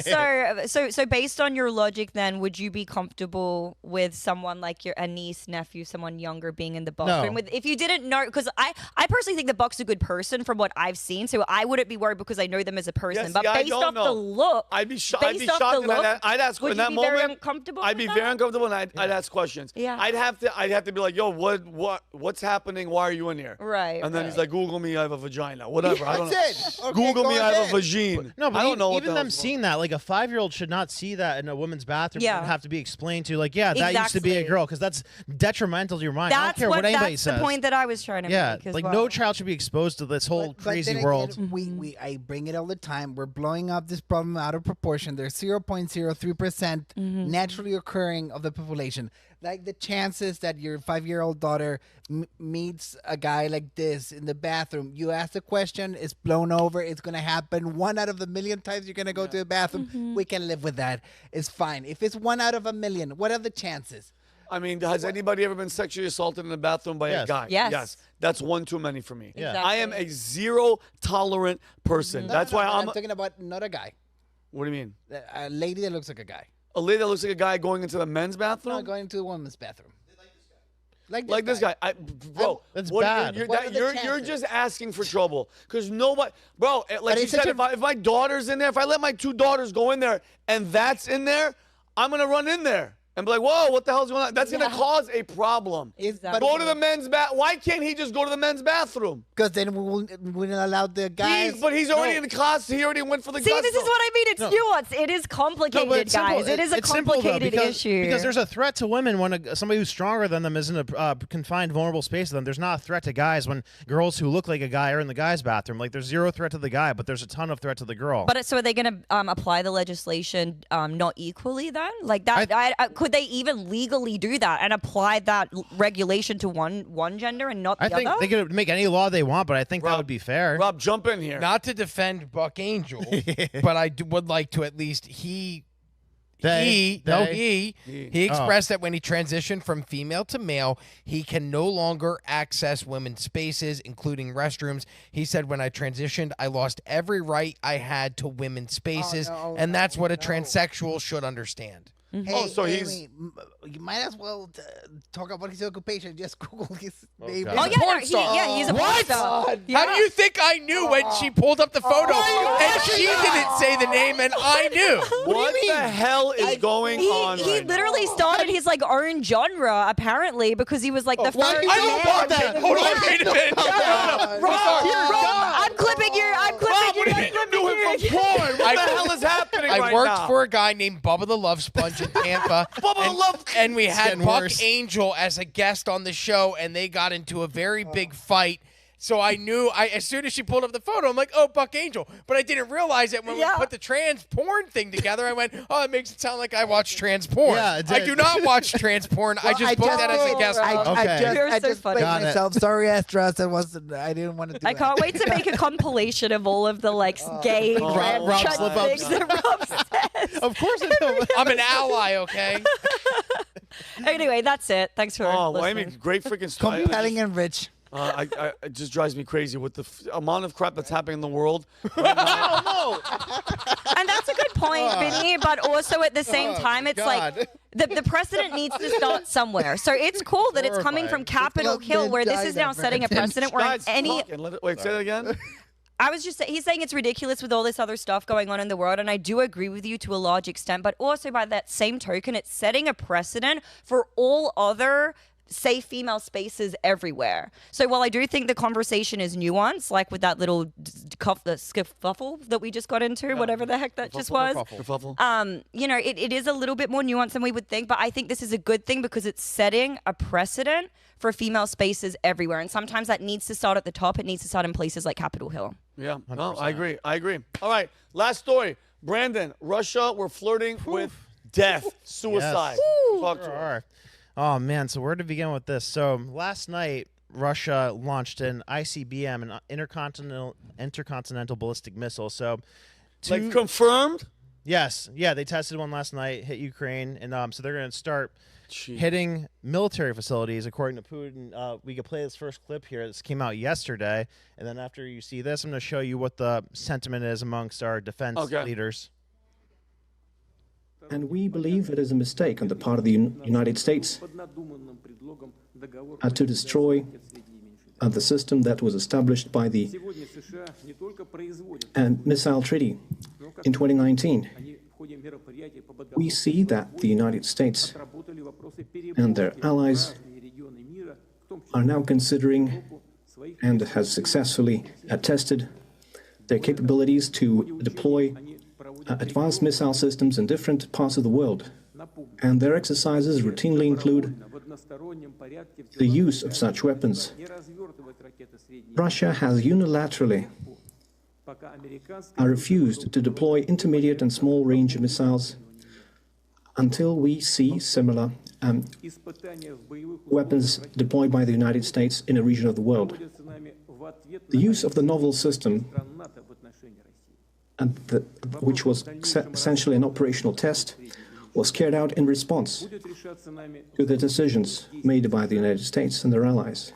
So based on your logic, then, would you be comfortable with someone like a niece, nephew, someone younger being in the bathroom? No. If you didn't know, because I personally think that Buck's a good person from what I've seen, so I wouldn't be worried because I know them as a person. Yes, but yeah, I based don't off know. the look, I'd be based shocked. off the And look, I'd ask would in you that be moment. very uncomfortable? I'd be with very that? uncomfortable, and I'd ask questions. Yeah. I'd have to be like, yo, what's happening? Why are you in here? Right, And then he's right. like, Google me, I have a vagina. Whatever. I don't know. That's it. Okay, Google go me, I have a ahead. vagine. No, but I don't know what even the them hell's seeing that, like a 5-year-old should not see that in a woman's bathroom. Yeah. And have to be explained to, like, yeah, that used to be a Exactly. girl, because that's detrimental to your mind. I don't That's care what anybody that's says. the point that I was trying to Yeah, make as like well. no child should be exposed to this whole But crazy then world. again, I bring it all the time. We're blowing up this problem out of proportion. There's 0.03% naturally occurring of the population. Like, the chances that your 5-year-old daughter meets a guy like this in the bathroom, you ask a question, it's blown over. It's going to happen 1 out of a million times you're going to go to the bathroom. We can live with that. It's fine. If it's 1 out of a million, what are the chances? I mean, has anybody ever been sexually assaulted in the bathroom by a Yes. guy? Yes. That's one too many for me. Yeah. I am a zero tolerant person. That's why I'm I'm. talking about not a guy. What do you mean? A lady that looks like a guy. A lady that looks like a guy going into the men's bathroom? Not going to the woman's bathroom. Like this guy. Bro, That's what, bad. You're, What are the you're chances? just asking for trouble. Because nobody, bro, like you it's said, such if my daughter's in there, if I let my 2 daughters go in there and that's in there, I'm going to run in there. and be like, whoa, what the hell's going on? That's going to cause a problem. Exactly. Go to the men's bath. Why can't he just go to the men's bathroom? Because then we wouldn't allow the guys. But he's already in the class. He already went for the See, gusto. this is what I mean. It's nuanced. It is complicated, guys. It is a complicated issue. Because there's a threat to women when somebody who's stronger than them is in a confined, vulnerable space. Then there's not a threat to guys when girls who look like a guy are in the guy's bathroom. Like there's zero threat to the guy, but there's a ton of threat to the girl. But so are they going to apply the legislation not equally then? Like that? Could they even legally do that and apply that regulation to one gender and not the other? I think they could make any law they want, but I think that would be fair. Rob, jump in here. Not to defend Buck Angel, but I would like to at least he expressed that when he transitioned from female to male, he can no longer access women's spaces, including restrooms. He said, when I transitioned, I lost every right I had to women's spaces, and that's what a transsexual should understand. Hey, so you might as well talk about his occupation. Just Google his name. He's a porn star. How do you think I knew when she pulled up the photo and she didn't say the name and I knew? What the hell is going on? He literally started his own genre apparently because he was like the first. I don't want that. Hold on, wait a minute. Rob, I'm clipping you. What the hell is happening right now? I worked for a guy named Bubba the Love Sponge in Tampa. And we had Buck Angel as a guest on the show, and they got into a very big fight. So I knew, as soon as she pulled up the photo, I'm like, oh, Buck Angel. But I didn't realize it when we put the trans porn thing together. I went, oh, it makes it sound like I watch trans porn. Yeah, I do not watch trans porn. I just booked that as a guest. I just played myself. Sorry, Astros. I didn't want to do I can't wait to make a compilation of all of the gay trans things that Rob says. Of course I know. I'm an ally, okay? Anyway, that's it. Thanks for listening. Amy, great freaking story. Compelling and rich. It just drives me crazy with the amount of crap that's happening in the world. And that's a good point, Vinny, but also at the same time, it's like the precedent needs to start somewhere. So it's cool that it's coming from Capitol Hill, where this is now setting a precedent where any... Wait, say that again? I was just saying, he's saying it's ridiculous with all this other stuff going on in the world, and I do agree with you to a large extent, but also by that same token, it's setting a precedent for all other safe female spaces everywhere. So while I do think the conversation is nuanced, like with that little scuffle that we just got into, whatever the heck that just was, it is a little bit more nuanced than we would think, but I think this is a good thing because it's setting a precedent for female spaces everywhere. And sometimes that needs to start at the top. It needs to start in places like Capitol Hill. Yeah, no, I agree. All right, last story. Brandon, Russia, we're flirting with death, suicide. Yes. Talk to us. Oh, man. So where to begin with this? So last night, Russia launched an ICBM, an intercontinental ballistic missile. So confirmed? Yes. Yeah, they tested one last night, hit Ukraine. And so they're going to start hitting military facilities, according to Putin. We could play this first clip here. This came out yesterday. And then after you see this, I'm going to show you what the sentiment is amongst our defense leaders. And we believe it is a mistake on the part of the United States to destroy the system that was established by the missile treaty in 2019. We see that the United States and their allies are now considering and has successfully tested their capabilities to deploy advanced missile systems in different parts of the world, and their exercises routinely include the use of such weapons. Russia has unilaterally refused to deploy intermediate and small-range missiles until we see similar weapons deployed by the United States in a region of the world. The use of the novel system, which was essentially an operational test, was carried out in response to the decisions made by the United States and their allies.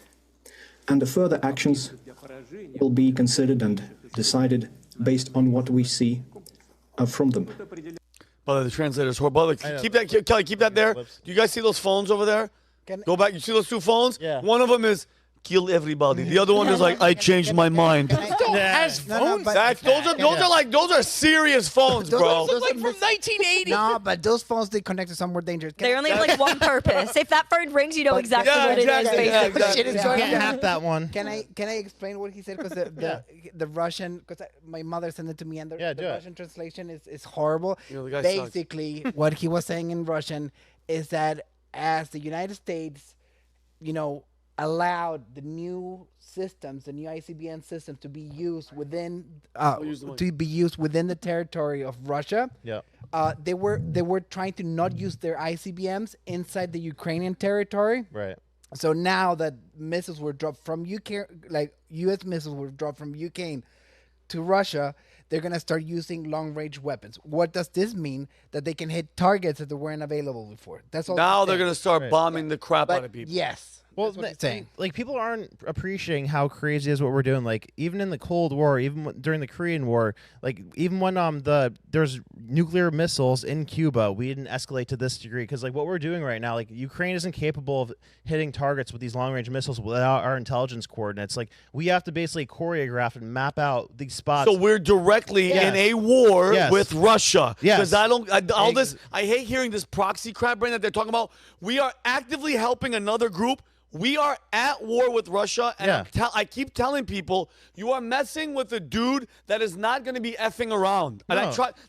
And the further actions will be considered and decided based on what we see from them. Brother, the translator's horrible. Keep that, Kelly, keep that there. Do you guys see those phones over there? Go back. You see those two phones? Yeah. One of them is kill everybody. The other one is like, I changed my mind. Has phones. Those are serious phones, bro. Those like from 1980. No, but those phones, they connect to somewhere dangerous. They only have like one purpose. If that phone rings, you know exactly what it is. Basically. You can't have that one. Can I explain what he said? Because the Russian, because my mother sent it to me, and the Russian translation is horrible. Basically, what he was saying in Russian is that as the United States, allowed the new systems, the new ICBM systems, to be used within the territory of Russia. Yeah. They were trying to not use their ICBMs inside the Ukrainian territory. Right. So now that missiles were dropped from UK, like U.S. missiles were dropped from Ukraine to Russia, they're going to start using long-range weapons. What does this mean? That they can hit targets that weren't available before. That's all. Now they're going to start bombing the crap out of people. Yes. Well, like people aren't appreciating how crazy is what we're doing. Like even in the Cold War, even during the Korean War, like even when there's nuclear missiles in Cuba, we didn't escalate to this degree because like what we're doing right now, like Ukraine isn't capable of hitting targets with these long range missiles without our intelligence coordinates. Like we have to basically choreograph and map out these spots. So we're directly in a war with Russia. Yes. Because I hate hearing this proxy crap, Brandon, that they're talking about. We are actively helping another group. We are at war with Russia, and I keep telling people, you are messing with a dude that is not going to be effing around. And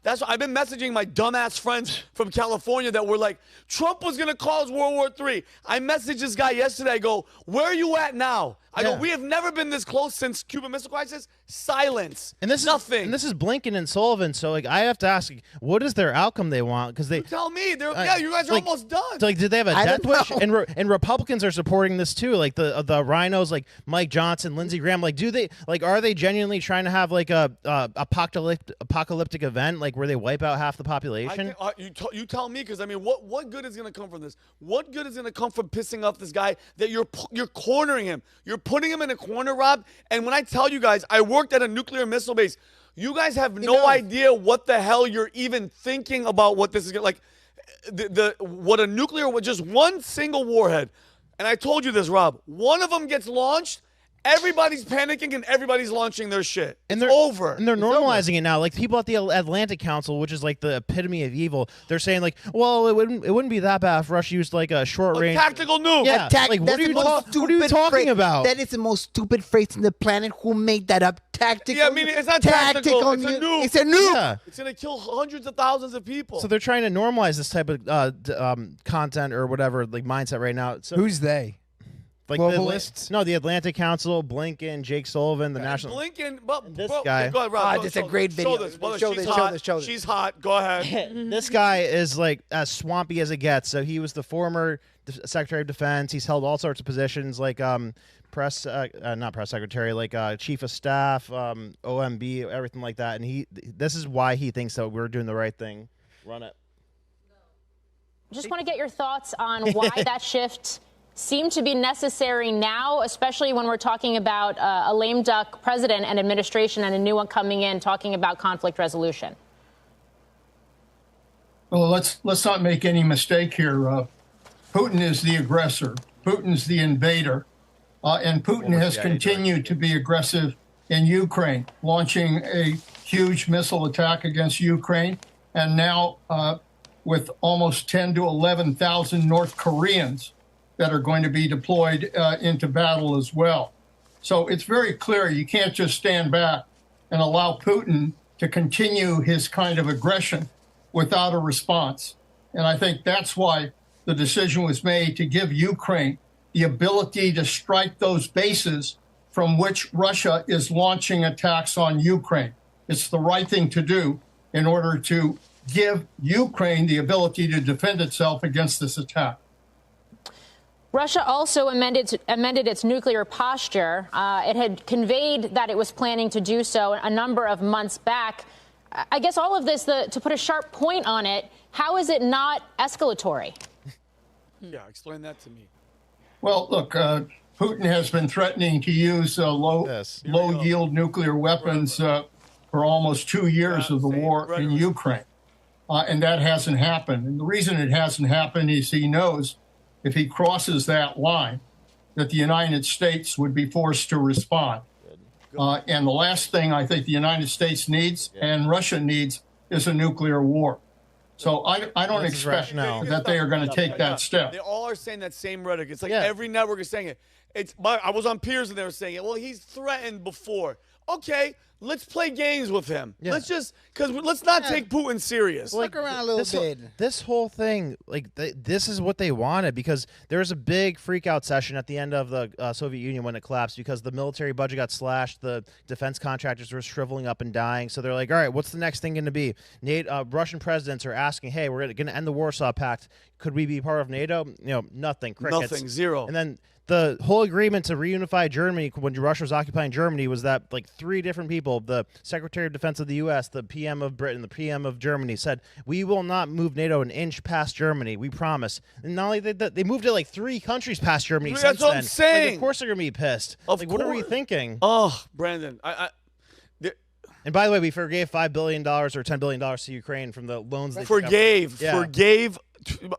that's why I've been messaging my dumbass friends from California that were like, Trump was going to cause World War III. I messaged this guy yesterday. I go, where are you at now? I go, we have never been this close since Cuban Missile Crisis. Silence. And this nothing. And this is Blinken and Sullivan. So like, I have to ask, what is their outcome they want? Because you tell me. You guys are almost done. So, like, did they have a death wish? And Republicans are supporting this too. Like the rhinos, like Mike Johnson, Lindsey Graham. Like, are they genuinely trying to have like a apocalyptic event, like where they wipe out half the population? You tell me, because I mean, what good is going to come from this? What good is going to come from pissing off this guy that you're cornering him? You're putting him in a corner, Rob. And when I tell you guys, I worked at a nuclear missile base. You guys have no idea what the hell you're even thinking about what this is going to, like, what a nuclear, with just one single warhead. And I told you this, Rob. One of them gets launched, everybody's panicking and everybody's launching their shit. And they're over. And they're normalizing it now. Like people at the Atlantic Council, which is like the epitome of evil, they're saying like, well, it wouldn't be that bad if Russia used like a short range tactical nuke. Yeah. Like what are you talking about? That is the most stupid phrase on the planet. Who made that up? Tactical. Yeah, I mean, it's not tactical. It's a nuke. It's a nuke. Yeah. It's gonna kill hundreds of thousands of people. So they're trying to normalize this type of content or whatever, like mindset right now. So who's they? Like globalists? The Atlantic Council, Blinken, Jake Sullivan, the National. Blinken, this guy. Go ahead, Rob. It's a great video. Show this. She's hot. Go ahead. This guy is like as swampy as it gets. So he was the former Secretary of Defense. He's held all sorts of positions, like not press secretary, like chief of staff, OMB, everything like that. And this is why he thinks that we're doing the right thing. Run it. Just want to get your thoughts on why that shift seem to be necessary now, especially when we're talking about a lame duck president and administration and a new one coming in talking about conflict resolution. Well, let's not make any mistake here. Putin is the aggressor. Putin's the invader. And Putin has continued to be aggressive in Ukraine, launching a huge missile attack against Ukraine. And now with almost 10 to 11,000 North Koreans that are going to be deployed into battle as well. So it's very clear you can't just stand back and allow Putin to continue his kind of aggression without a response. And I think that's why the decision was made to give Ukraine the ability to strike those bases from which Russia is launching attacks on Ukraine. It's the right thing to do in order to give Ukraine the ability to defend itself against this attack. Russia also amended its nuclear posture. It had conveyed that it was planning to do so a number of months back. I guess all of this, to put a sharp point on it, how is it not escalatory? Yeah, explain that to me. Well, look, Putin has been threatening to use low-yield nuclear weapons for almost 2 years of the war in Ukraine, and that hasn't happened. And the reason it hasn't happened is he knows if he crosses that line, that the United States would be forced to respond. And the last thing I think the United States needs and Russia needs is a nuclear war. So I don't expect that they are going to take that step. They all are saying that same rhetoric. It's like every network is saying it. I was on Piers and they were saying it. Well, he's threatened before. Okay, let's play games with him. Yeah. Let's not take Putin serious. Look around a little bit. This whole thing, this is what they wanted, because there was a big freak out session at the end of the Soviet Union when it collapsed, because the military budget got slashed, the defense contractors were shriveling up and dying. So they're like, all right, what's the next thing going to be? Russian presidents are asking, hey, we're going to end the Warsaw Pact. Could we be part of NATO? Nothing. Crickets. Nothing. Zero. And then the whole agreement to reunify Germany when Russia was occupying Germany was that three different people, the Secretary of Defense of the U.S., the PM of Britain, the PM of Germany, said, we will not move NATO an inch past Germany. We promise. And not only they moved it 3 countries past Germany since That's what then. I'm saying. Of course they're going to be pissed. What are we thinking? Oh, Brandon. And by the way, we forgave $5 billion or $10 billion to Ukraine from the loans they forgave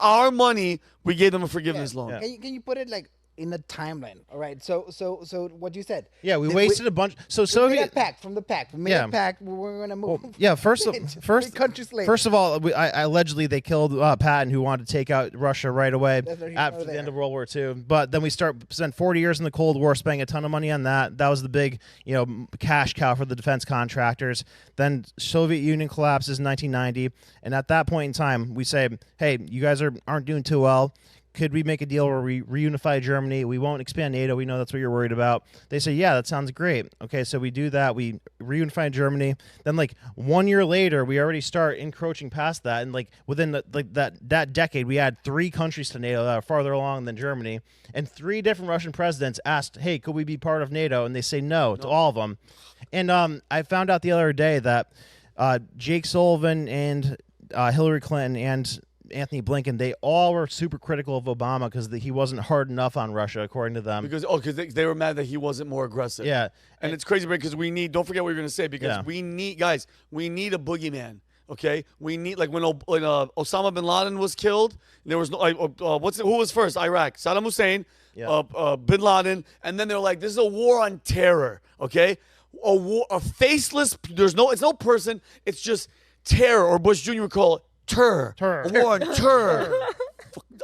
our money. We gave them a forgiveness loan. Yeah. Can you put it in a timeline? All right. So what you said. Yeah, we wasted a bunch. So Soviet made a pact from the pact. We made a pact. We're going to move. Well, first of all, allegedly they killed Patton, who wanted to take out Russia right away after the end of World War II. But then we spent 40 years in the Cold War, spending a ton of money on that. That was the big, cash cow for the defense contractors. Then Soviet Union collapses in 1990, and at that point in time, we say, hey, you guys aren't doing too well. Could we make a deal where we reunify Germany? We won't expand NATO. We know that's what you're worried about. They say, yeah, that sounds great. Okay, so we do that. We reunify Germany. Then, 1 year later, we already start encroaching past that. And, within that decade, we add 3 countries to NATO that are farther along than Germany. And 3 different Russian presidents asked, hey, could we be part of NATO? And they say no to all of them. And I found out the other day that Jake Sullivan and Hillary Clinton and Anthony Blinken, they all were super critical of Obama because he wasn't hard enough on Russia, according to them. Because they were mad that he wasn't more aggressive. Yeah. And it's crazy because don't forget what you're going to say, because we need a boogeyman. Okay, we need when Osama bin Laden was killed. There was no who was first? Iraq, Saddam Hussein, bin Laden, and then they're like, this is a war on terror. Okay, a faceless. It's no person. It's just terror, or Bush Jr. would call it terror. A war on terror.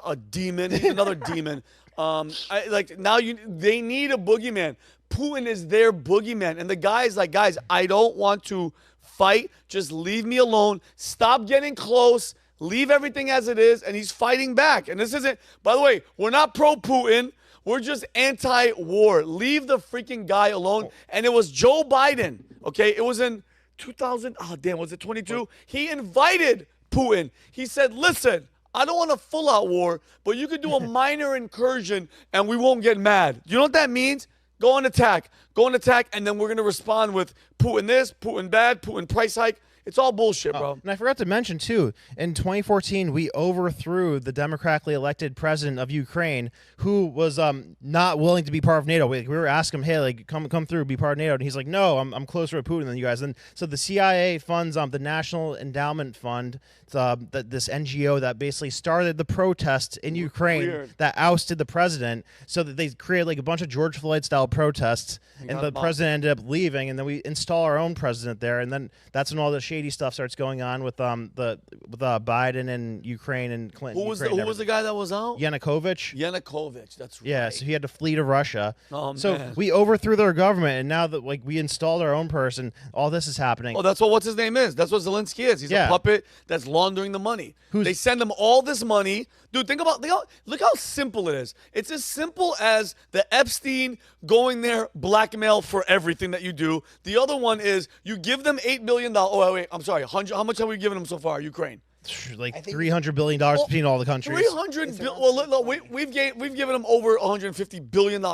A demon, another demon. They need a boogeyman. Putin is their boogeyman, and the guy's like, guys, I don't want to fight. Just leave me alone. Stop getting close. Leave everything as it is. And he's fighting back. And this isn't, by the way, we're not pro-Putin. We're just anti-war. Leave the freaking guy alone. And it was Joe Biden. Okay, it was in 2000. Oh, damn, was it 22? He invited Putin. He said, listen, I don't want a full-out war, but you could do a minor incursion and we won't get mad. You know what that means? Go on attack, and then we're going to respond with Putin this, Putin bad, Putin price hike. It's all bullshit, bro. And I forgot to mention, too, in 2014, we overthrew the democratically elected president of Ukraine, who was not willing to be part of NATO. We were asking him, hey, come through, be part of NATO. And he's like, no, I'm closer to Putin than you guys. And so the CIA funds the National Endowment Fund, this NGO that basically started the protests in Ukraine that ousted the president, so that they created a bunch of George Floyd-style protests, and the president ended up leaving, and then we install our own president there, and then that's when all the shady stuff starts going on with Biden and Ukraine and Clinton. Who was the guy that was out? Yanukovych, that's right. Yeah, so he had to flee to Russia. Oh, so man. we overthrew their government, and now that we installed our own person, all this is happening. Oh, that's what's his name is. That's what Zelensky is. He's a puppet that's laundering the money. They send him all this money. Dude, look how simple it is. It's as simple as the Epstein going there, blackmail for everything that you do. The other one is you give them $8 billion. Oh, wait, I'm sorry. 100. How much have we given them so far, Ukraine? $300 billion between all the countries. 300 billion. Well, look, we've given them over $150 billion.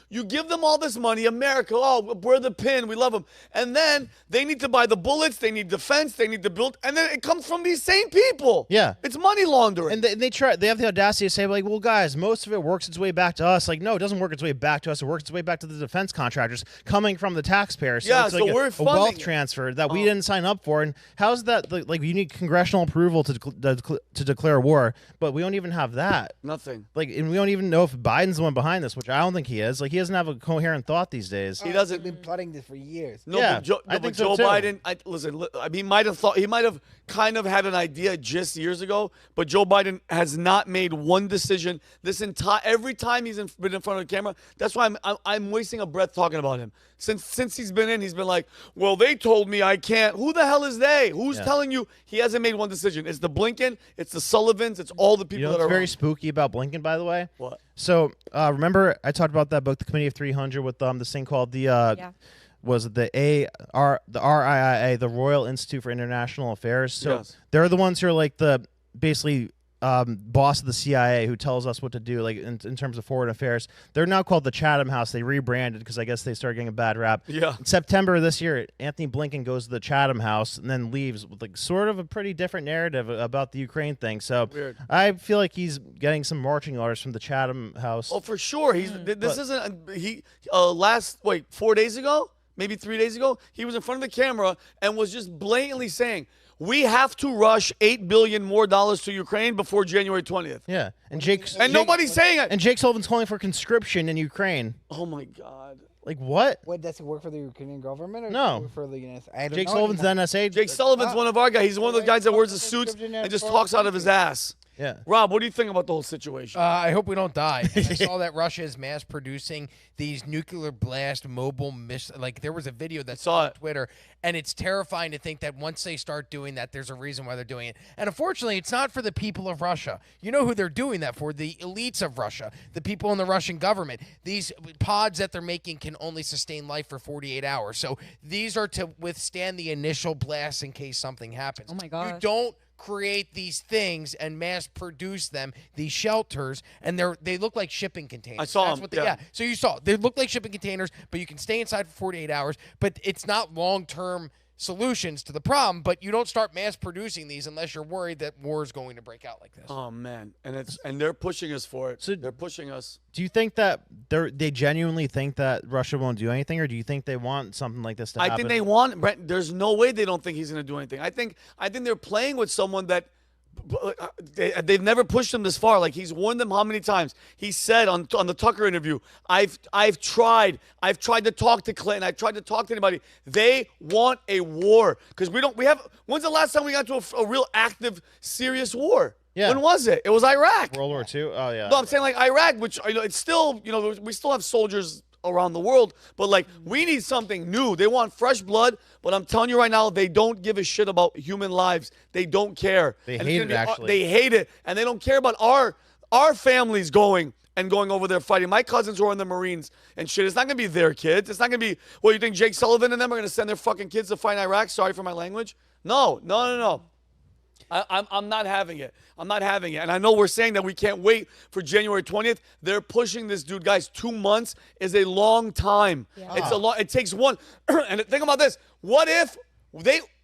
You give them all this money, America. Oh, we're the pin. We love them. And then they need to buy the bullets. They need defense. They need to build. And then it comes from these same people. Yeah, it's money laundering. And they have the audacity to say well, guys, most of it works its way back to us. No, it doesn't work its way back to us. It works its way back to the defense contractors coming from the taxpayers. So it's so we're a wealth transfer that we didn't sign up for. And how's that? You need congressional approval to to declare war, but we don't even have that. Nothing. Like, and we don't even know if Biden's the one behind this, which I don't think he is. Like, he doesn't have a coherent thought these days. He doesn't. They've been plotting this for years. No, Yeah, but Joe, I no, think but so Joe too. Biden. Listen. He might have kind of had an idea just years ago, but Joe Biden has not made one decision every time he's been in front of the camera. That's why I'm wasting a breath talking about him. Since he's been in, he's been like, well, they told me I can't. Who the hell is they? Who's telling you? He hasn't made one decision. It's the Blinken, it's the Sullivans, it's all the people You know that what's are very around. spooky about Blinken, by the way? What? So remember I talked about that book, The Committee of 300, with this thing called was it the RIIA, the Royal Institute for International Affairs. So Yes. they're the ones who are like the basically boss of the CIA who tells us what to do, like in terms of foreign affairs. They're now called the Chatham House. They rebranded because I guess they started getting a bad rap. Yeah. In September of this year, Anthony Blinken goes to the Chatham House and then leaves with like sort of a pretty different narrative about the Ukraine thing. So Weird. I feel like he's getting some marching orders from the Chatham House. Oh, for sure. This isn't. 4 days ago, maybe 3 days ago, he was in front of the camera and was just blatantly saying, we have to rush $8 billion more to Ukraine before January 20th. Yeah, and nobody's saying it. And Jake Sullivan's calling for conscription in Ukraine. Oh my God! Like what? What, does it work for the Ukrainian government? Or No. work for the United States? I don't Jake know. Sullivan's the NSA. Jake Sullivan's one of our guys. He's one of the guys that wears the suits and just talks out of his ass. Yeah. Rob, what do you think about the whole situation? I hope we don't die. And I saw that Russia is mass producing these nuclear blast mobile like there was a video that saw on Twitter, and it's terrifying to think that once they start doing that, there's a reason why they're doing it. And unfortunately, it's not for the people of Russia. You know who they're doing that for? The elites of Russia, the people in the Russian government. These pods that they're making can only sustain life for 48 hours. So these are to withstand the initial blast in case something happens. Oh my gosh. You don't create these things and mass produce them, these shelters, and they look like shipping containers. I saw That's them. what so you saw. They look like shipping containers, but you can stay inside for 48 hours, but it's not long-term solutions to the problem, but you don't start mass producing these unless you're worried that war is going to break out like this. Oh man, and they're pushing us for it. So they're pushing us. Do you think that they genuinely think that Russia won't do anything, or do you think they want something like this to happen? I think they want Brent. There's no way they don't think he's going to do anything. I think they're playing with someone that they've never pushed him this far. Like, he's warned them how many times. He said on the Tucker interview, I've tried to talk to Clinton. I've tried to talk to anybody. They want a war because when's the last time we got to a real active, serious war? Yeah. When was it? It was Iraq. World War II? Oh, yeah. No, I'm saying like Iraq, which it's still, we still have soldiers around the world, but like we need something new. They want fresh blood, but I'm telling you right now, they don't give a shit about human lives. They don't care. They hate it, actually. They hate it, and they don't care about our families going over there fighting. My cousins who are in the Marines and shit. It's not gonna be their kids. It's not gonna be. Well, you think Jake Sullivan and them are gonna send their fucking kids to fight in Iraq? Sorry for my language. No. I'm not having it. I'm not having it. And I know we're saying that we can't wait for January 20th. They're pushing this dude. Guys, 2 months is a long time. Yeah. It takes one. And think about this. What if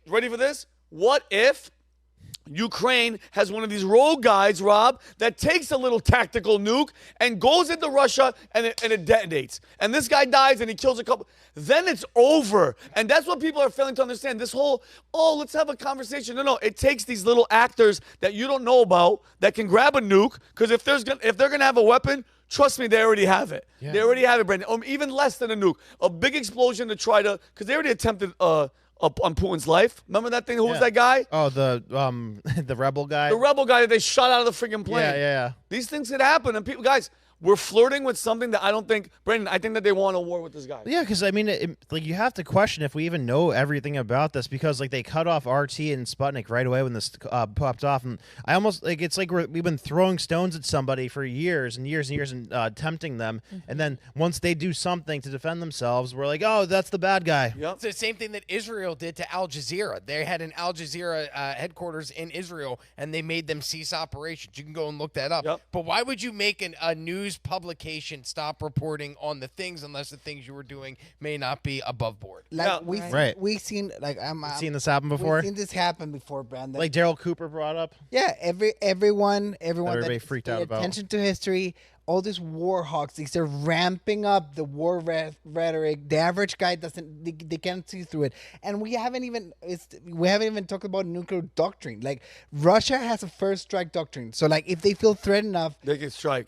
ready for this? What if Ukraine has one of these rogue guys, Rob, that takes a little tactical nuke and goes into Russia and it detonates. And this guy dies and he kills a couple. Then it's over. And that's what people are failing to understand. This whole, let's have a conversation. No. It takes these little actors that you don't know about that can grab a nuke, because if they're going to have a weapon, trust me, they already have it. Yeah. They already have it, Brendan. Even less than a nuke. A big explosion to try to, because they already attempted up on Putin's life. Remember that thing? Who was that guy? Oh, the rebel guy. The rebel guy that they shot out of the freaking plane. Yeah. These things could happen, and people, guys, we're flirting with something that I don't think, Brendan. I think that they want a war with this guy. Yeah, because I mean, like, you have to question if we even know everything about this, because like they cut off RT and Sputnik right away when this popped off, and I almost like it's like we've been throwing stones at somebody for years and years and years and tempting them, and then once they do something to defend themselves, we're like, oh, that's the bad guy. Yep. It's the same thing that Israel did to Al Jazeera. They had an Al Jazeera headquarters in Israel, and they made them cease operations. You can go and look that up. Yep. But why would you make a news publication stop reporting on the things unless the things you were doing may not be above board? Like we've seen, like seen this happen before. We've seen this happen before, Brandon. Like Daryl Cooper brought up. Yeah, everyone Everybody that freaked paid out about. attention to history all these war hawks, they're ramping up the war rhetoric. The average guy doesn't, they can't see through it. And we haven't even talked about nuclear doctrine. Like, Russia has a first strike doctrine. So, like, if they feel threatened enough, they can strike.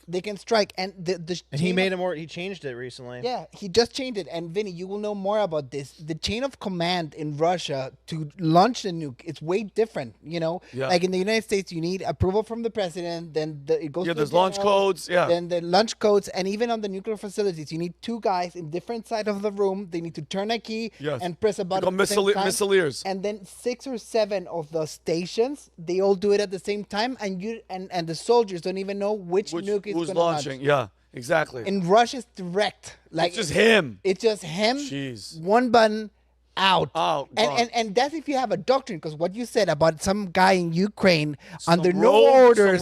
And and he made it more. He changed it recently. Yeah, he just changed it. And Vinny, you will know more about this. The chain of command in Russia to launch the nuke, it's way different. You know, like in the United States, you need approval from the president. Then it goes. Yeah, to there's the launch codes. Yeah. Then the launch codes, and even on the nuclear facilities, you need two guys in different sides of the room. They need to turn a key and press a button. Missileers. And then 6 or 7 of the stations, they all do it at the same time, and the soldiers don't even know which nuke is going to launch. Yeah, exactly. In Russia, it's direct. Like, it's just him. It's just him. Jeez. One button. Out. Gone. And that's if you have a doctrine, because what you said about some guy in Ukraine under no orders,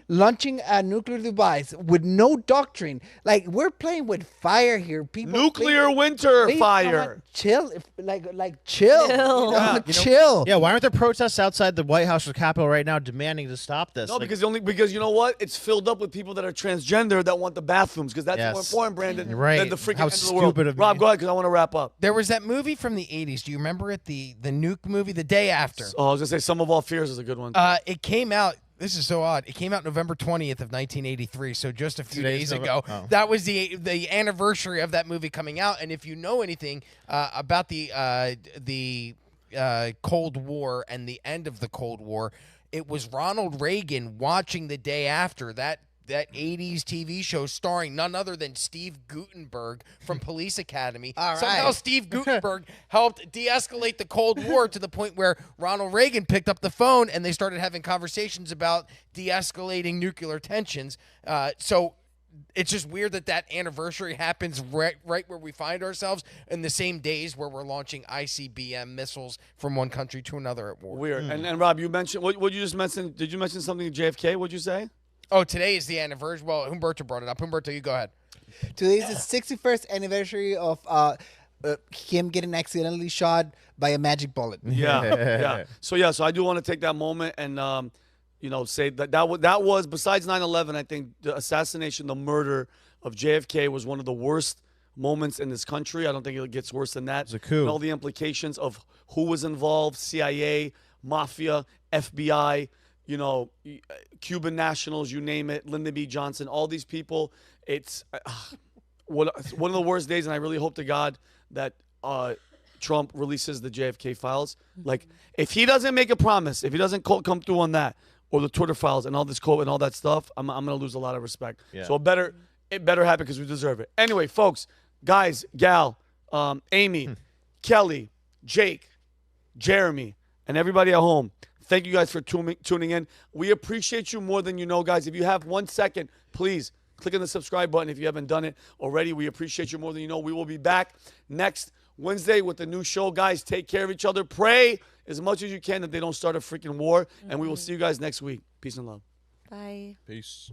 launching a nuclear device with no doctrine. Like, we're playing with fire here. People nuclear winter fire. Chill. Chill. Chill. Yeah, why aren't there protests outside the White House or Capitol right now demanding to stop this? No, because you know what? It's filled up with people that are transgender that want the bathrooms, because that's more important, Brandon, than the freaking end of the world. Rob, go ahead, because I want to wrap up. There was that movie from the 80s. Do you remember it? The nuke movie, The Day After. Oh, I was going to say Some of All Fears is a good one. It came out. This is so odd. It came out November 20th of 1983, so just a few days ago. Oh. That was the anniversary of that movie coming out. And if you know anything about the Cold War and the end of the Cold War, it was Ronald Reagan watching The Day After, that 80s TV show starring none other than Steve Guttenberg from Police Academy. Somehow Steve Guttenberg helped de-escalate the Cold War to the point where Ronald Reagan picked up the phone and they started having conversations about de-escalating nuclear tensions. So it's just weird that anniversary happens right where we find ourselves in the same days where we're launching ICBM missiles from one country to another at war. Weird. And Rob, you mentioned, what you just mentioned, did you mention something to JFK? What'd you say? Oh, today is the anniversary. Well, Humberto brought it up. Humberto, you go ahead. Today is the 61st anniversary of him getting accidentally shot by a magic bullet. Yeah. So I do want to take that moment and say that was besides 9/11, I think the assassination, the murder of JFK was one of the worst moments in this country. I don't think it gets worse than that. It's a coup. And all the implications of who was involved: CIA, mafia, FBI. Cuban nationals, you name it, Lyndon B. Johnson, all these people. It's one of the worst days, and I really hope to God that Trump releases the JFK files. Like, if he doesn't make a promise, if he doesn't come through on that, or the Twitter files and all this code and all that stuff, I'm going to lose a lot of respect. Yeah. So it better happen because we deserve it. Anyway, folks, guys, Gal, Amy, Kelly, Jake, Jeremy, and everybody at home, thank you guys for tuning in. We appreciate you more than you know, guys. If you have 1 second, please click on the subscribe button if you haven't done it already. We appreciate you more than you know. We will be back next Wednesday with a new show. Guys, take care of each other. Pray as much as you can that they don't start a freaking war. And we will see you guys next week. Peace and love. Bye. Peace.